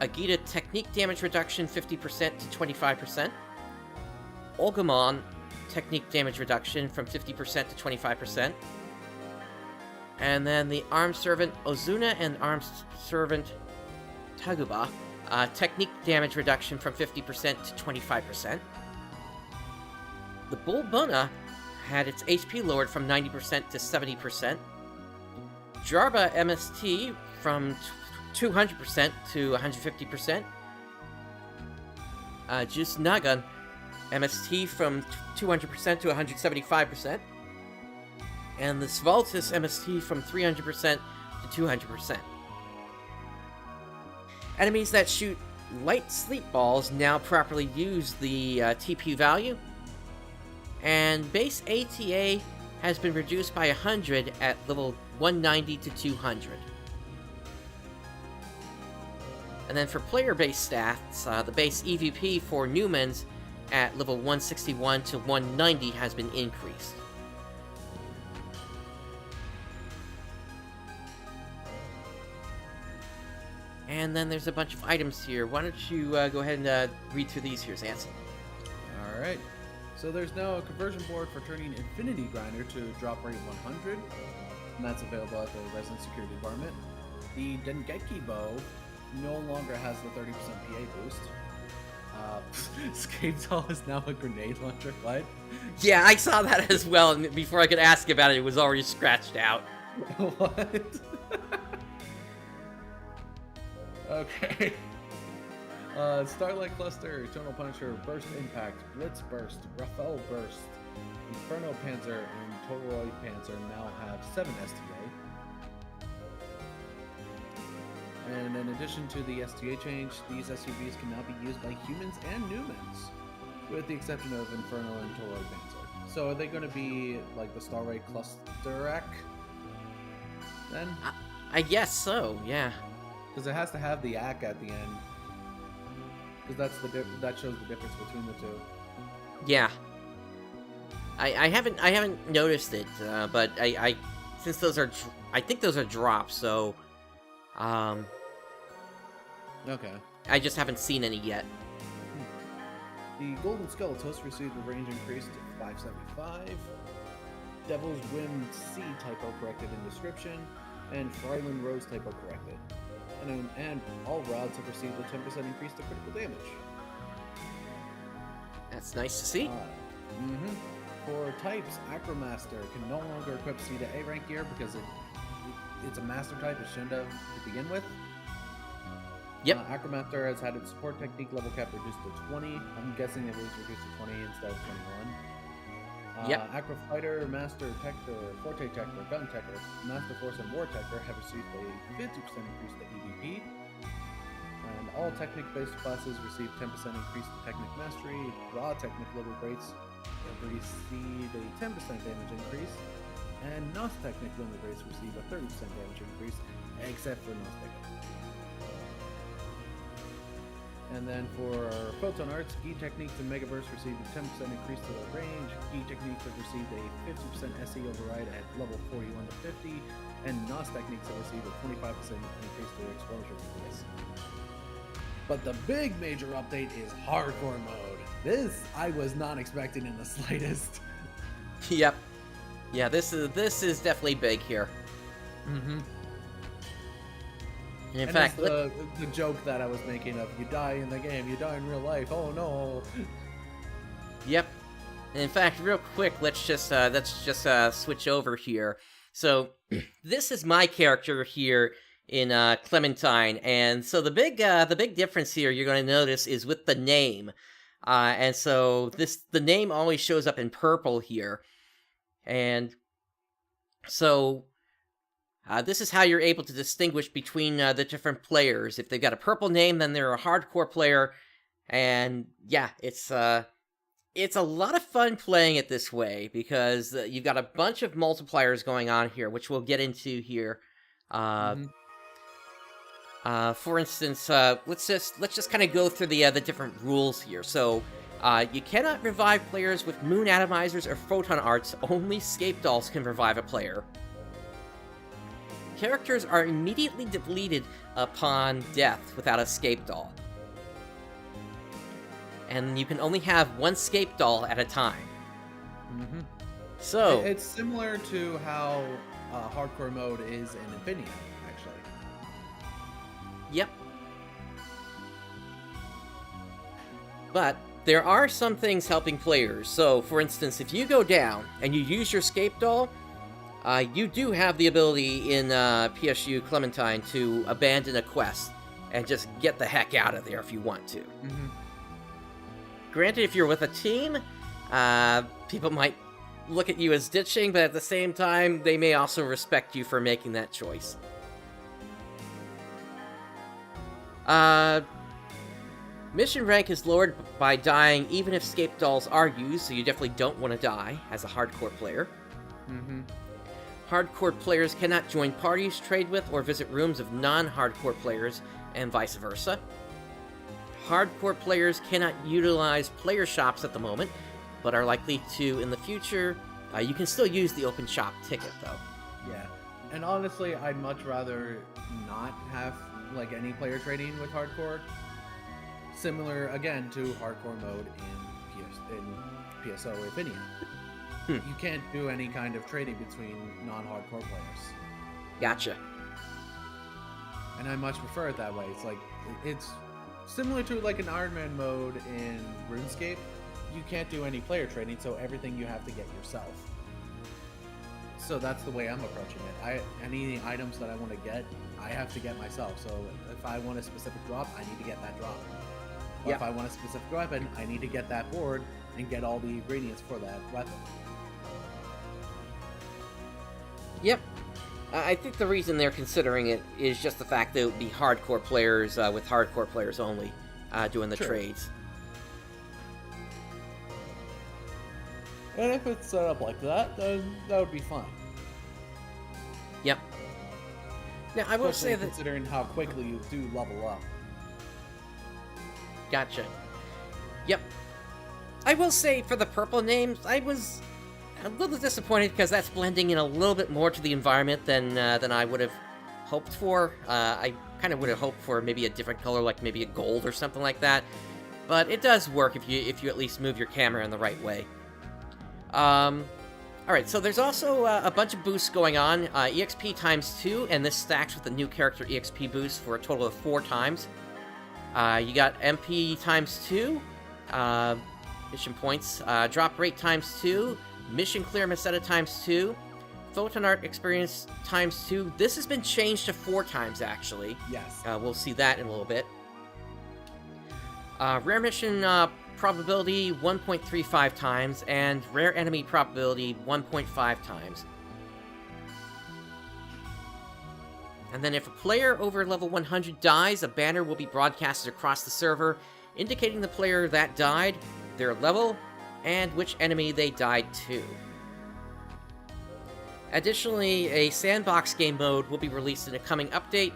Agita technique damage reduction 50% to 25%. Olgamon technique damage reduction from 50% to 25%. And then the Armed Servant Ozuna and Armed Servant Taguba, technique damage reduction from 50% to 25%. The Bull Buna had its HP lowered from 90% to 70%. Jarba MST from 200% to 150%. Juice Nagan MST from 200% to 175%. And the Svaltis MST from 300% to 200%. Enemies that shoot light sleep balls now properly use the TP value. And base ATA has been reduced by 100 at level 190 to 200. And then for player-based stats, the base EVP for Newmans at level 161 to 190 has been increased. And then there's a bunch of items here. Why don't you go ahead and read through these here, Zance? Alright. So there's now a conversion board for turning Infinity Grinder to drop rate 100. And that's available at the Resident Security Department. The Dengeki Bow no longer has the 30% PA boost. Scapedoll is now a grenade launcher. What? Yeah, I saw that as well, and before I could ask about it, it was already scratched out. What? Okay. Starlight Cluster, Eternal Punisher, Burst Impact, Blitz Burst, Raphael Burst, Inferno Panzer, and Toroid Panzer now have 7 STA. And in addition to the STA change, these SUVs can now be used by humans and Newmans, with the exception of Inferno and Toroid Panzer. So are they going to be like the Starlight Cluster then? I guess so, yeah. Because it has to have the AC at the end. Because that shows the difference between the two. Yeah. I haven't noticed it, but I since those are I think those are drops, so Okay. I just haven't seen any yet. The Golden Skeletos received a range increase to 575. Devil's Whim C typo corrected in description, and Fryland Rose typo corrected. And all rods have received a 10% increase to critical damage. That's nice to see. For types, Acromaster can no longer equip C to A rank gear because it's a master type it shouldn't have to begin with. Yep. Acromaster has had its support technique level cap reduced to 20. I'm guessing it was reduced to 20 instead of 21. Yep. Acro Fighter, Master Techtor, Forte Techtor, Gun Techtor, Master Force, and War Techtor have received a 50% increase to EVP. And all Technic-based classes receive 10% increase to Technic Mastery. Raw Technic level rates have received a 10% damage increase. And Nos Technic level rates receive a 30% damage increase, except for Nos Technic. And then for Photon Arts, Gi Techniques and Megaverse received a 10% increase to their range. Gi Techniques have received a 50% SE override at level 41 to 50, and Nos Techniques have received a 25% increase to their exposure radius. But the big major update is Hardcore mode. This I was not expecting in the slightest. Yep. Yeah, this is definitely big here. And in fact, the joke that I was making of you die in the game, you die in real life. Oh no. Yep. And in fact, real quick, let's just switch over here. So this is my character here in Clementine, and so the big difference here you're going to notice is with the name. And so the name always shows up in purple here, and so. This is how you're able to distinguish between the different players. If they've got a purple name, then they're a hardcore player. And yeah, it's a lot of fun playing it this way because you've got a bunch of multipliers going on here, which we'll get into here. For instance, let's just kind of go through the different rules here. So you cannot revive players with moon atomizers or photon arts. Only scape dolls can revive a player. Characters are immediately deleted upon death without a scape doll. And you can only have one scape doll at a time. So it's similar to how hardcore mode is in Ephinea, actually. Yep. But there are some things helping players. So, for instance, if you go down and you use your scape doll, you do have the ability in PSU Clementine to abandon a quest and just get the heck out of there if you want to. Granted, if you're with a team, people might look at you as ditching, but at the same time, they may also respect you for making that choice. Mission rank is lowered by dying even if scape dolls are used, so you definitely don't want to die as a hardcore player. Hardcore players cannot join parties, trade with, or visit rooms of non-hardcore players, and vice versa. Hardcore players cannot utilize player shops at the moment, but are likely to in the future. You can still use the open shop ticket, though. Yeah, and honestly, I'd much rather not have like any player trading with hardcore. Similar, again, to hardcore mode in PSO Ephinea. You can't do any kind of trading between non-hardcore players. Gotcha. And I much prefer it that way. It's similar to like an Iron Man mode in RuneScape. You can't do any player trading, so everything you have to get yourself. So that's the way I'm approaching it. Any items that I want to get, I have to get myself. So if I want a specific drop, I need to get that drop. Or if I want a specific weapon, I need to get that board and get all the ingredients for that weapon. Yep. I think the reason they're considering it is just the fact that it would be hardcore players with hardcore players only doing the trades. And if it's set up like that, then that would be fine. Yep. Now, I will say that... considering how quickly you do level up. Gotcha. Yep. I will say, for the purple names, I was a little disappointed because that's blending in a little bit more to the environment than I would have hoped for. I kind of would have hoped for maybe a different color, like maybe a gold or something like that. But it does work if you at least move your camera in the right way. Alright, so there's also a bunch of boosts going on. EXP times 2, and this stacks with the new character EXP boost for a total of 4 times. You got MP times 2, mission points, drop rate times 2, mission clear Meseta times 2, photon art experience times 2. This has been changed to 4 times, actually. Yes. We'll see that in a little bit. Rare mission probability 1.35 times, and rare enemy probability 1.5 times. And then if a player over level 100 dies, a banner will be broadcasted across the server, indicating the player that died, their level, and which enemy they died to. Additionally, a sandbox game mode will be released in a coming update.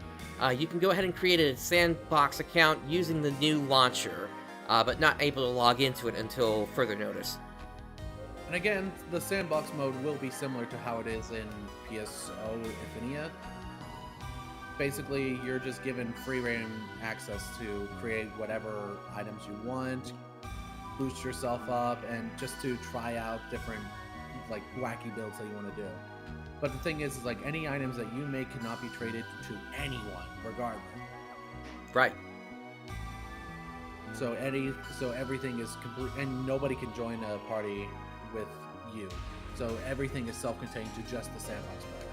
You can go ahead and create a sandbox account using the new launcher, but not able to log into it until further notice. And again, the sandbox mode will be similar to how it is in PSO Ephinea. Basically, you're just given free reign access to create whatever items you want, boost yourself up, and just to try out different like wacky builds that you want to do. But the thing is like any items that you make cannot be traded to anyone, regardless. Right. So everything is complete, and nobody can join a party with you. So everything is self-contained to just the sandbox player.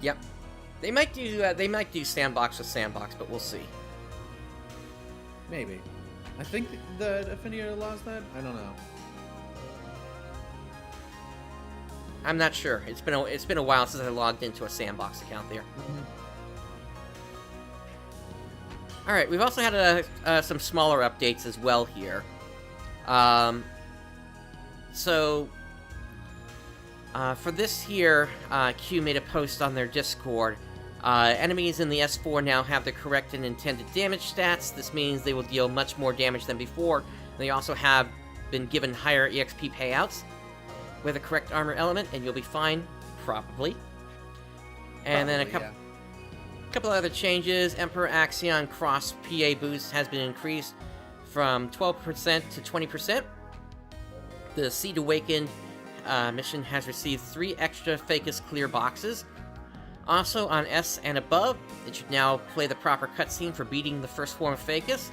Yep. They might do sandbox with sandbox, but we'll see. Maybe. I think the Ephinea allows that. I don't know. I'm not sure. It's been a while since I logged into a sandbox account there. Mm-hmm. All right, we've also had some smaller updates as well here. For this here, Q made a post on their Discord. Enemies in the S4 now have the correct and intended damage stats. This means they will deal much more damage than before. They also have been given higher EXP payouts with a correct armor element, and you'll be fine, probably. And then a couple other changes. Emperor Axion Cross PA boost has been increased from 12% to 20%. The Seed Awakened mission has received 3 extra Facus clear boxes. Also, on S and above, it should now play the proper cutscene for beating the first form of Facus.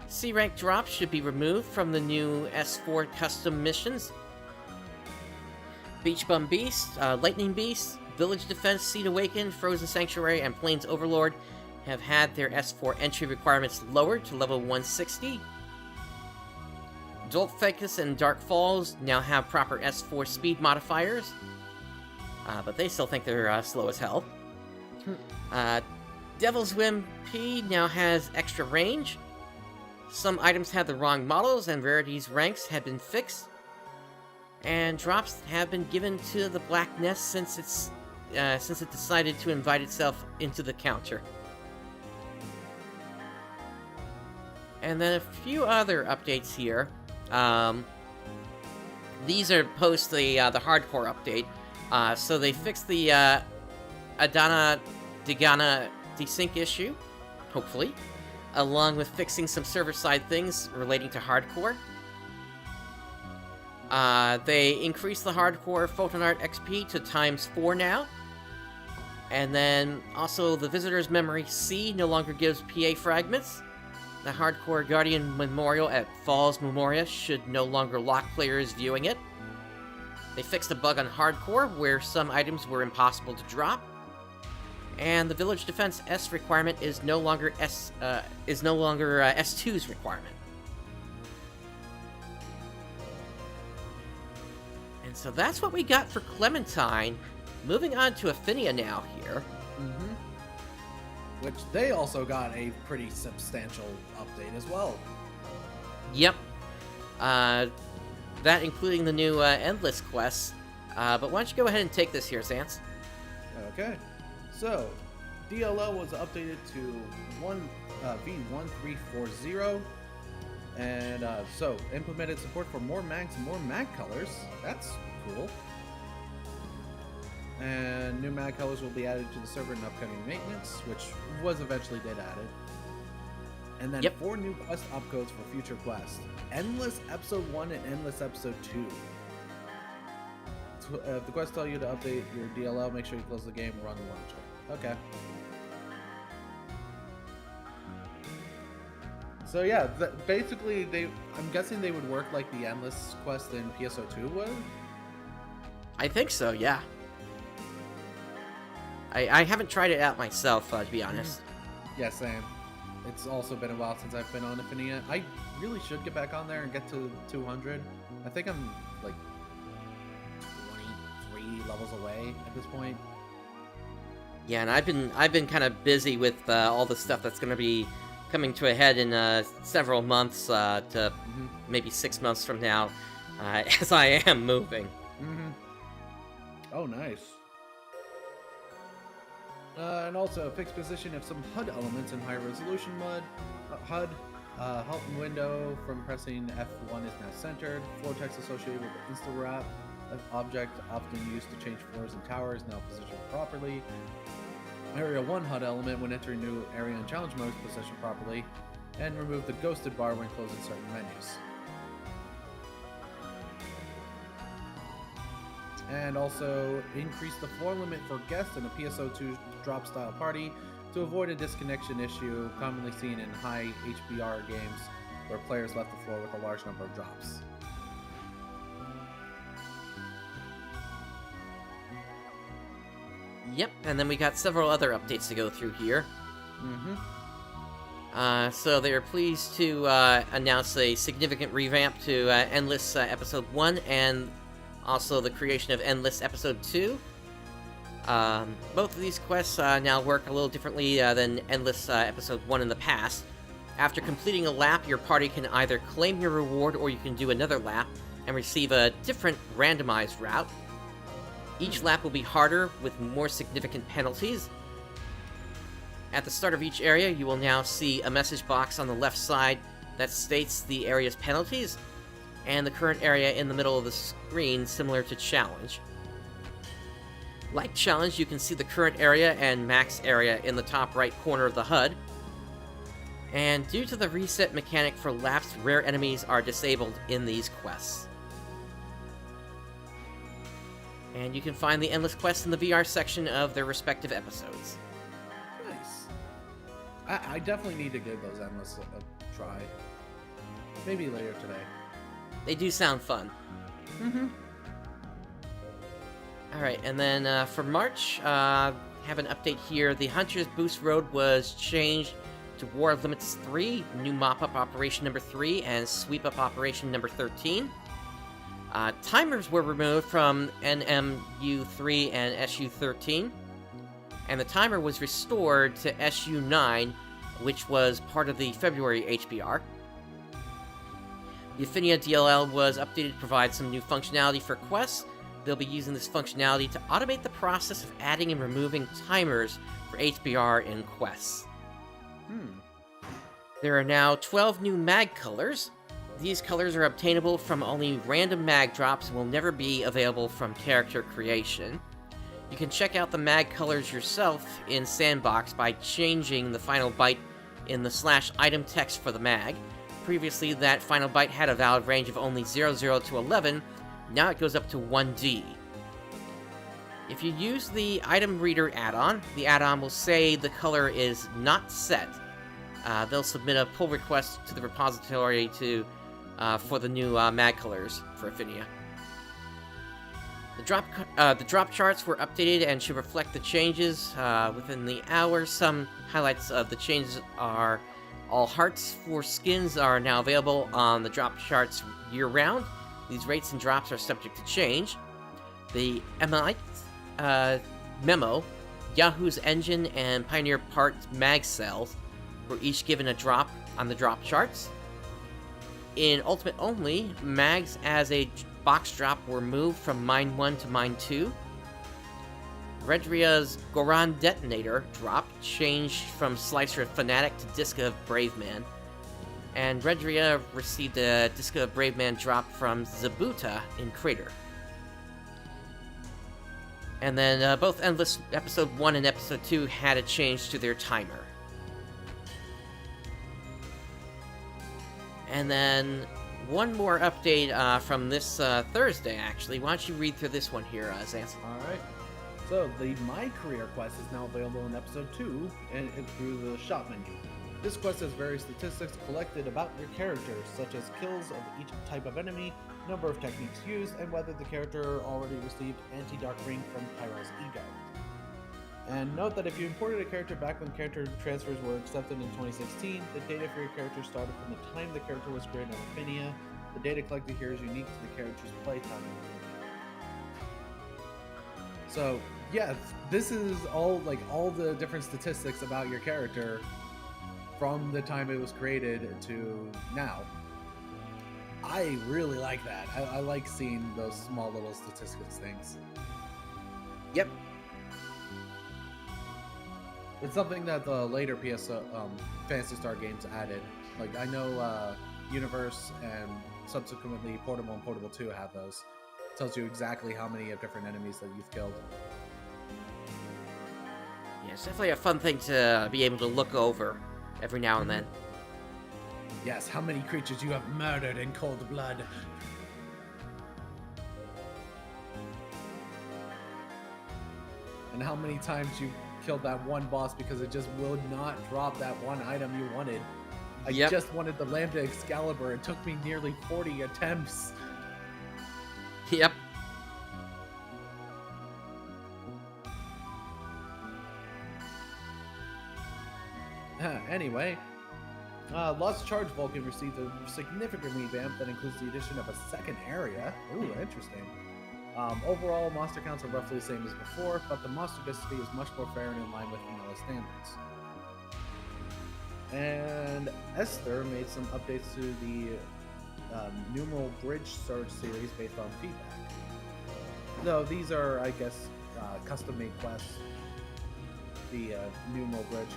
C-rank drops should be removed from the new S4 custom missions. Beach Bum Beast, Lightning Beast, Village Defense, Seed Awakened, Frozen Sanctuary, and Plains Overlord have had their S4 entry requirements lowered to level 160. Adult Facus and Dark Falls now have proper S4 speed modifiers, but they still think they're slow as hell. Devil's Whim P now has extra range. Some items have the wrong models, and Rarities ranks have been fixed. And drops have been given to the Black Nest since it decided to invite itself into the counter. And then a few other updates here. These are post the hardcore update. So they fixed the Adana Digana desync issue, hopefully, along with fixing some server-side things relating to hardcore. They increased the hardcore Photon Art XP to ×4 now. And then also the Visitor's Memory C no longer gives PA fragments. The hardcore Guardian Memorial at Falls Memoria should no longer lock players viewing it. They fixed a bug on hardcore where some items were impossible to drop. And the Village Defense S requirement is no longer S2's requirement. And so that's what we got for Clementine. Moving on to Ephinea now here. Mm-hmm. Which they also got a pretty substantial update as well. Yep. That including the new Endless quests. But why don't you go ahead and take this here, Sans? Okay. So, DLL was updated to V1340. And so, implemented support for more mags and more mag colors. That's cool. And new mag colors will be added to the server in upcoming maintenance, which was eventually did added. And then 4 new quest upcodes for future quests. Endless Episode 1 and Endless Episode 2. So, if the quests tell you to update your DLL, make sure you close the game and run the launcher. Okay. So yeah, basically I'm guessing they would work like the Endless quest in PSO2 would? I think so, yeah. I haven't tried it out myself, to be honest. Yeah, same. It's also been a while since I've been on Ephinea. I really should get back on there and get to 200. I think I'm like 23 levels away at this point. Yeah, and I've been kind of busy with all the stuff that's going to be coming to a head in several months to maybe 6 months from now, as I am moving. Oh, nice. And also a fixed position of some HUD elements in high resolution mode. HUD, halt and window from pressing F1 is now centered. Floor text associated with the insta wrap. An object often used to change floors and towers now positioned properly. Area 1 HUD element when entering new area and challenge modes positioned properly. And remove the ghosted bar when closing certain menus. And also increase the floor limit for guests in a PSO2 drop style party to avoid a disconnection issue commonly seen in high HBR games where players left the floor with a large number of drops. Yep, and then we got several other updates to go through here. So they are pleased to announce a significant revamp to Endless Episode 1 and also the creation of Endless Episode 2. Both of these quests now work a little differently than Endless Episode 1 in the past. After completing a lap, your party can either claim your reward or you can do another lap and receive a different randomized route. Each lap will be harder with more significant penalties. At the start of each area, you will now see a message box on the left side that states the area's penalties, and the current area in the middle of the screen, similar to Challenge. Like Challenge, you can see the current area and max area in the top right corner of the HUD. And due to the reset mechanic for laps, rare enemies are disabled in these quests. And you can find the Endless quests in the VR section of their respective episodes. Nice. I definitely need to give those Endless a try. Maybe later today. They do sound fun. Alright, and then for March, have an update here. The Hunter's Boost Road was changed to War Limits 3, New Mop-Up Operation number 3, and Sweep-Up Operation number 13. Timers were removed from NMU3 and SU13, and the timer was restored to SU9, which was part of the February HBR. The Ephinea DLL was updated to provide some new functionality for quests. They'll be using this functionality to automate the process of adding and removing timers for HBR in quests. There are now 12 new mag colors. These colors are obtainable from only random mag drops and will never be available from character creation. You can check out the mag colors yourself in Sandbox by changing the final byte in the /item text for the mag. Previously, that final byte had a valid range of only 00 to 11, now it goes up to 1D. If you use the Item Reader add-on, the add-on will say the color is not set. They'll submit a pull request to the repository for the new mag colors for Ephinea. The drop charts were updated and should reflect the changes within the hour. Some highlights of the changes are all hearts for skins are now available on the drop charts year-round. These rates and drops are subject to change. The Memo, Yahoo's Engine, and Pioneer Parts mag cells were each given a drop on the drop charts. In Ultimate Only, mags as a box drop were moved from Mine 1 to Mine 2. Redria's Goran Detonator drop changed from Slicer of Fanatic to Disca of Brave Man. And Redria received a Disca of Brave Man drop from Zabuta in Crater. And then both Endless Episode 1 and Episode 2 had a change to their timer. And then one more update from this Thursday, actually. Why don't you read through this one here, Zance? Alright. So, the My Career quest is now available in Episode 2 and through the shop menu. This quest has various statistics collected about your character, such as kills of each type of enemy, number of techniques used, and whether the character already received Anti-Dark Ring from Pyro's Ego. And note that if you imported a character back when character transfers were accepted in 2016, the data for your character started from the time the character was created on Ephinea. The data collected here is unique to the character's playtime. So, yeah, this is all the different statistics about your character from the time it was created to now. I really like that. I like seeing those small little statistics things. Yep. It's something that the later Phantasy Star games added. Like, I know Universe and subsequently Portable and Portable 2 have those. It tells you exactly how many of different enemies that you've killed. Yeah, it's definitely a fun thing to be able to look over every now and then. Yes, how many creatures you have murdered in cold blood. And how many times you killed that one boss because it just would not drop that one item you wanted. I just wanted the Lambda Excalibur. It took me nearly 40 attempts. Yep. Anyway, Lost Charge Vulcan received a significant revamp that includes the addition of a second area. Ooh, interesting. Overall, monster counts are roughly the same as before, but the monster density is much more fair and in line with vanilla standards. And Esther made some updates to the numeral bridge search series based on feedback. No, these are, I guess, custom-made quests. The numeral bridge,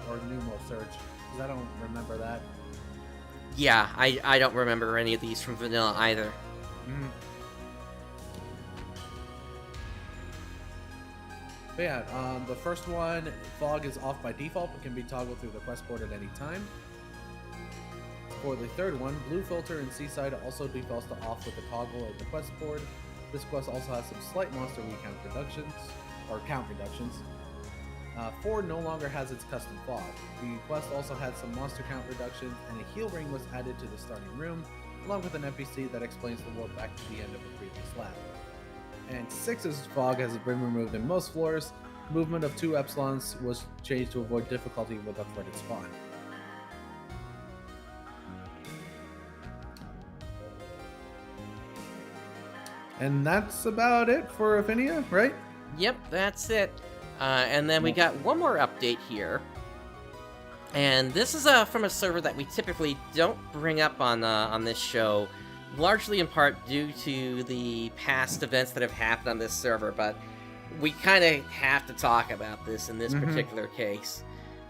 or numeral search, because I don't remember that. Yeah, I don't remember any of these from vanilla either. Mm. But yeah, the first one, fog is off by default, but can be toggled through the quest board at any time. For the third one, blue filter and seaside also defaults to off with the toggle at the quest board. This quest also has some slight monster recount reductions, or count reductions. 4 no longer has its custom fog. The quest also had some monster count reductions, and a heal ring was added to the starting room, along with an NPC that explains the world back to the end of the previous lab. And 6's fog has been removed in most floors. Movement of 2 epsilons was changed to avoid difficulty with a threaded spawn. And that's about it for Ephinea, right? Yep, that's it. And then we got one more update here. And this is from a server that we typically don't bring up on this show, largely in part due to the past events that have happened on this server, but we kind of have to talk about this in this particular case.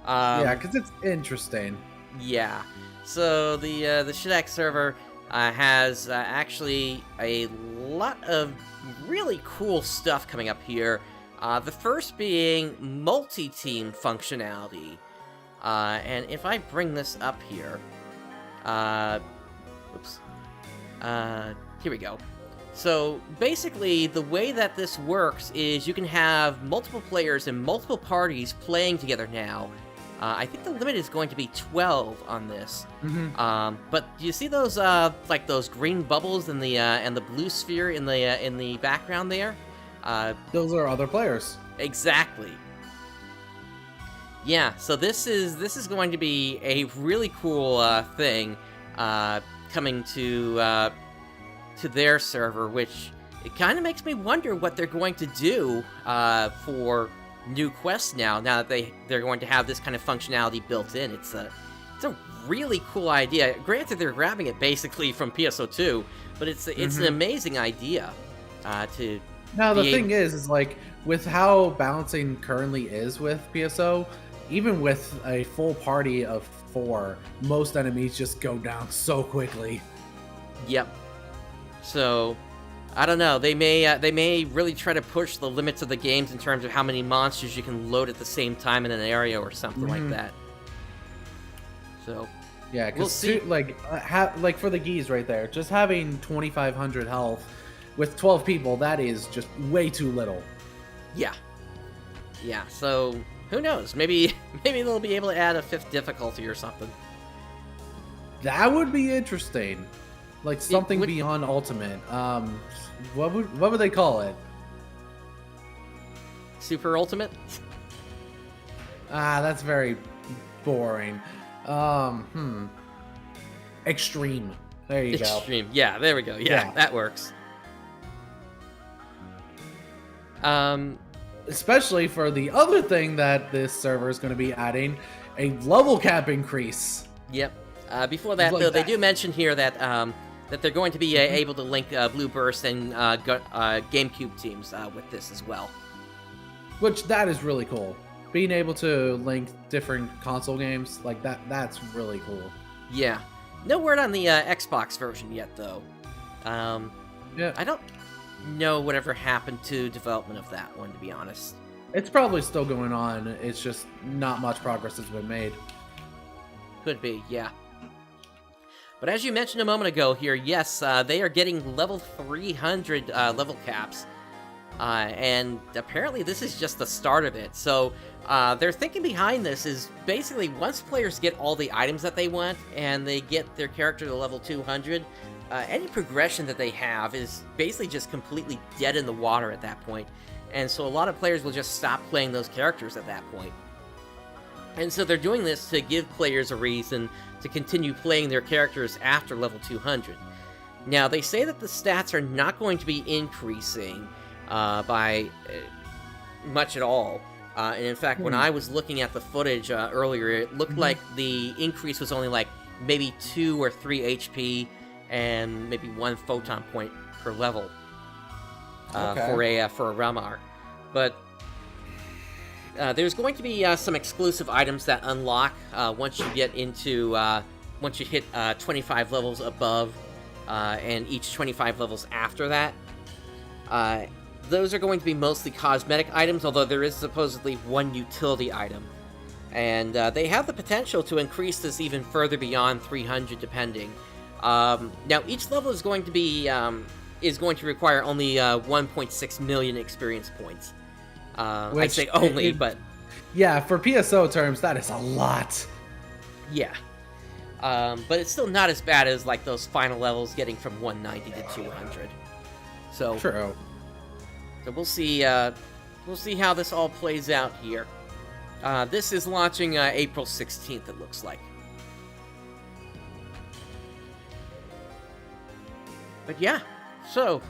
Yeah, because it's interesting. Yeah. So the Schthack server has actually a lot of really cool stuff coming up here. The first being multi-team functionality. And if I bring this up here, here we go. So basically, the way that this works is you can have multiple players and multiple parties playing together now. I think the limit is going to be 12 on this. But do you see those like those green bubbles and the blue sphere in the background there? Those are other players. Exactly. Yeah, so this is going to be a really cool thing coming to their server, which it kind of makes me wonder what they're going to do for new quests now that they're going to have this kind of functionality built in. It's a really cool idea. Granted, they're grabbing it basically from PSO2, but it's an amazing idea to. Now the thing is like with how balancing currently is with PSO, even with a full party of 4, most enemies just go down so quickly. Yep. So, I don't know. They may really try to push the limits of the games in terms of how many monsters you can load at the same time in an area or something like that. So yeah, we'll see. Like for the geese right there, just having 2,500 health with 12 people, that is just way too little. Yeah. So who knows? Maybe they'll be able to add a 5th difficulty or something. That would be interesting. Like something beyond Ultimate. What would they call it? Super Ultimate? That's very boring. Extreme. There you go. Extreme. Yeah, there we go. Yeah, that works. Especially for the other thing that this server is going to be adding, a level cap increase. Yep. Before that, though, they do mention here that that they're going to be able to link Blue Burst and GameCube teams with this as well. Which, that is really cool. Being able to link different console games, like that's really cool. Yeah. No word on the Xbox version yet, though. Yeah. I don't know whatever happened to development of that one, to be honest. It's probably still going on. It's just not much progress has been made. Could be, yeah. But as you mentioned a moment ago here, yes, they are getting level 300 level caps. And apparently this is just the start of it. So their thinking behind this is basically once players get all the items that they want and they get their character to level 200, any progression that they have is basically just completely dead in the water at that point. And so a lot of players will just stop playing those characters at that point. And so they're doing this to give players a reason to continue playing their characters after level 200. Now, they say that the stats are not going to be increasing by much at all. And in fact, when I was looking at the footage earlier, it looked like the increase was only like maybe 2 or 3 HP and maybe 1 photon point per level for a realm arc. But there's going to be some exclusive items that unlock once you get into once you hit 25 levels above and each 25 levels after that. Those are going to be mostly cosmetic items, although there is supposedly one utility item. And they have the potential to increase this even further beyond 300, depending. Now, each level is going to be require only 1.6 million experience points. I'd say only, but yeah, for PSO terms, that is a lot. Yeah, but it's still not as bad as like those final levels getting from 190 to 200. So true. So we'll see how this all plays out here. This is launching April 16th, it looks like. But yeah, so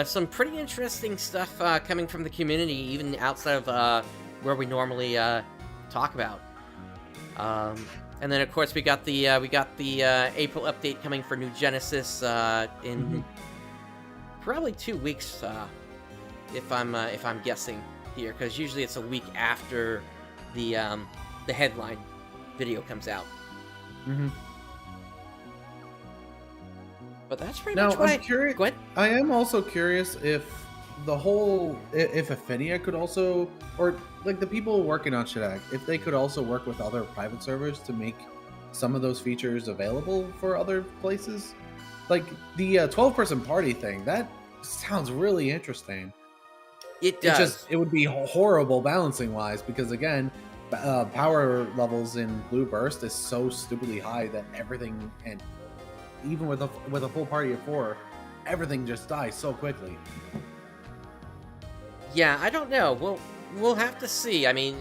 some pretty interesting stuff coming from the community, even outside of where we normally talk about. And then of course we got the April update coming for New Genesis in probably 2 weeks. If I'm guessing here, because usually it's a week after the headline video comes out. But that's pretty much what I'm curious. Go ahead. I am also curious if if Ephinea could also, or like the people working on Schthack, if they could also work with other private servers to make some of those features available for other places. Like the 12-person party thing, that sounds really interesting. It does. It would be horrible balancing wise because again, power levels in Blue Burst is so stupidly high that everything, and even with a full party of 4, everything just dies so quickly. Yeah, I don't know. We'll have to see. I mean,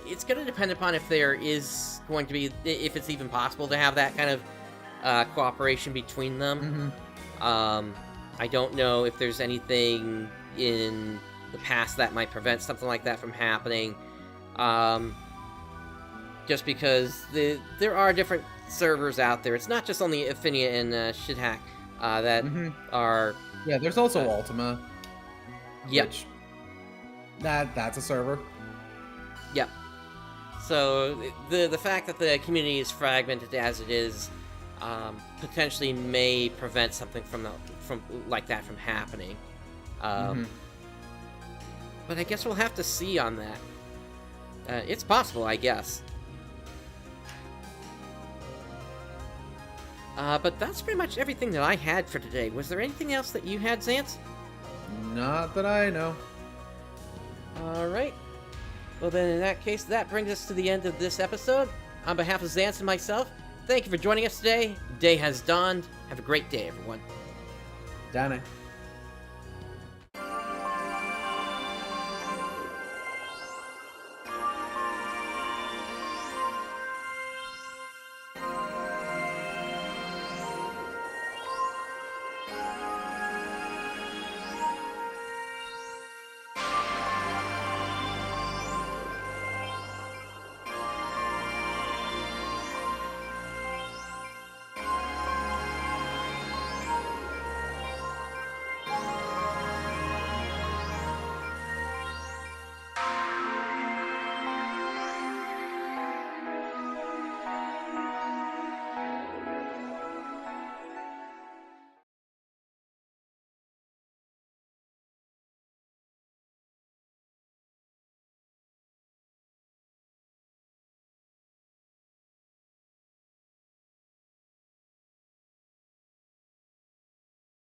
it's going to depend upon if there is going to be, if it's even possible to have that kind of cooperation between them. I don't know if there's anything in the past that might prevent something like that from happening. Just because there are different servers out there. It's not just only Ephinea and Schthack that are... Yeah, there's also Ultima. Yep. That's a server. Yep. So the fact that the community is fragmented as it is potentially may prevent something like that from happening. But I guess we'll have to see on that. It's possible, I guess. But that's pretty much everything that I had for today. Was there anything else that you had, Zance? Not that I know. Alright. Well then, in that case, that brings us to the end of this episode. On behalf of Zance and myself, thank you for joining us today. The day has dawned. Have a great day, everyone. Dana.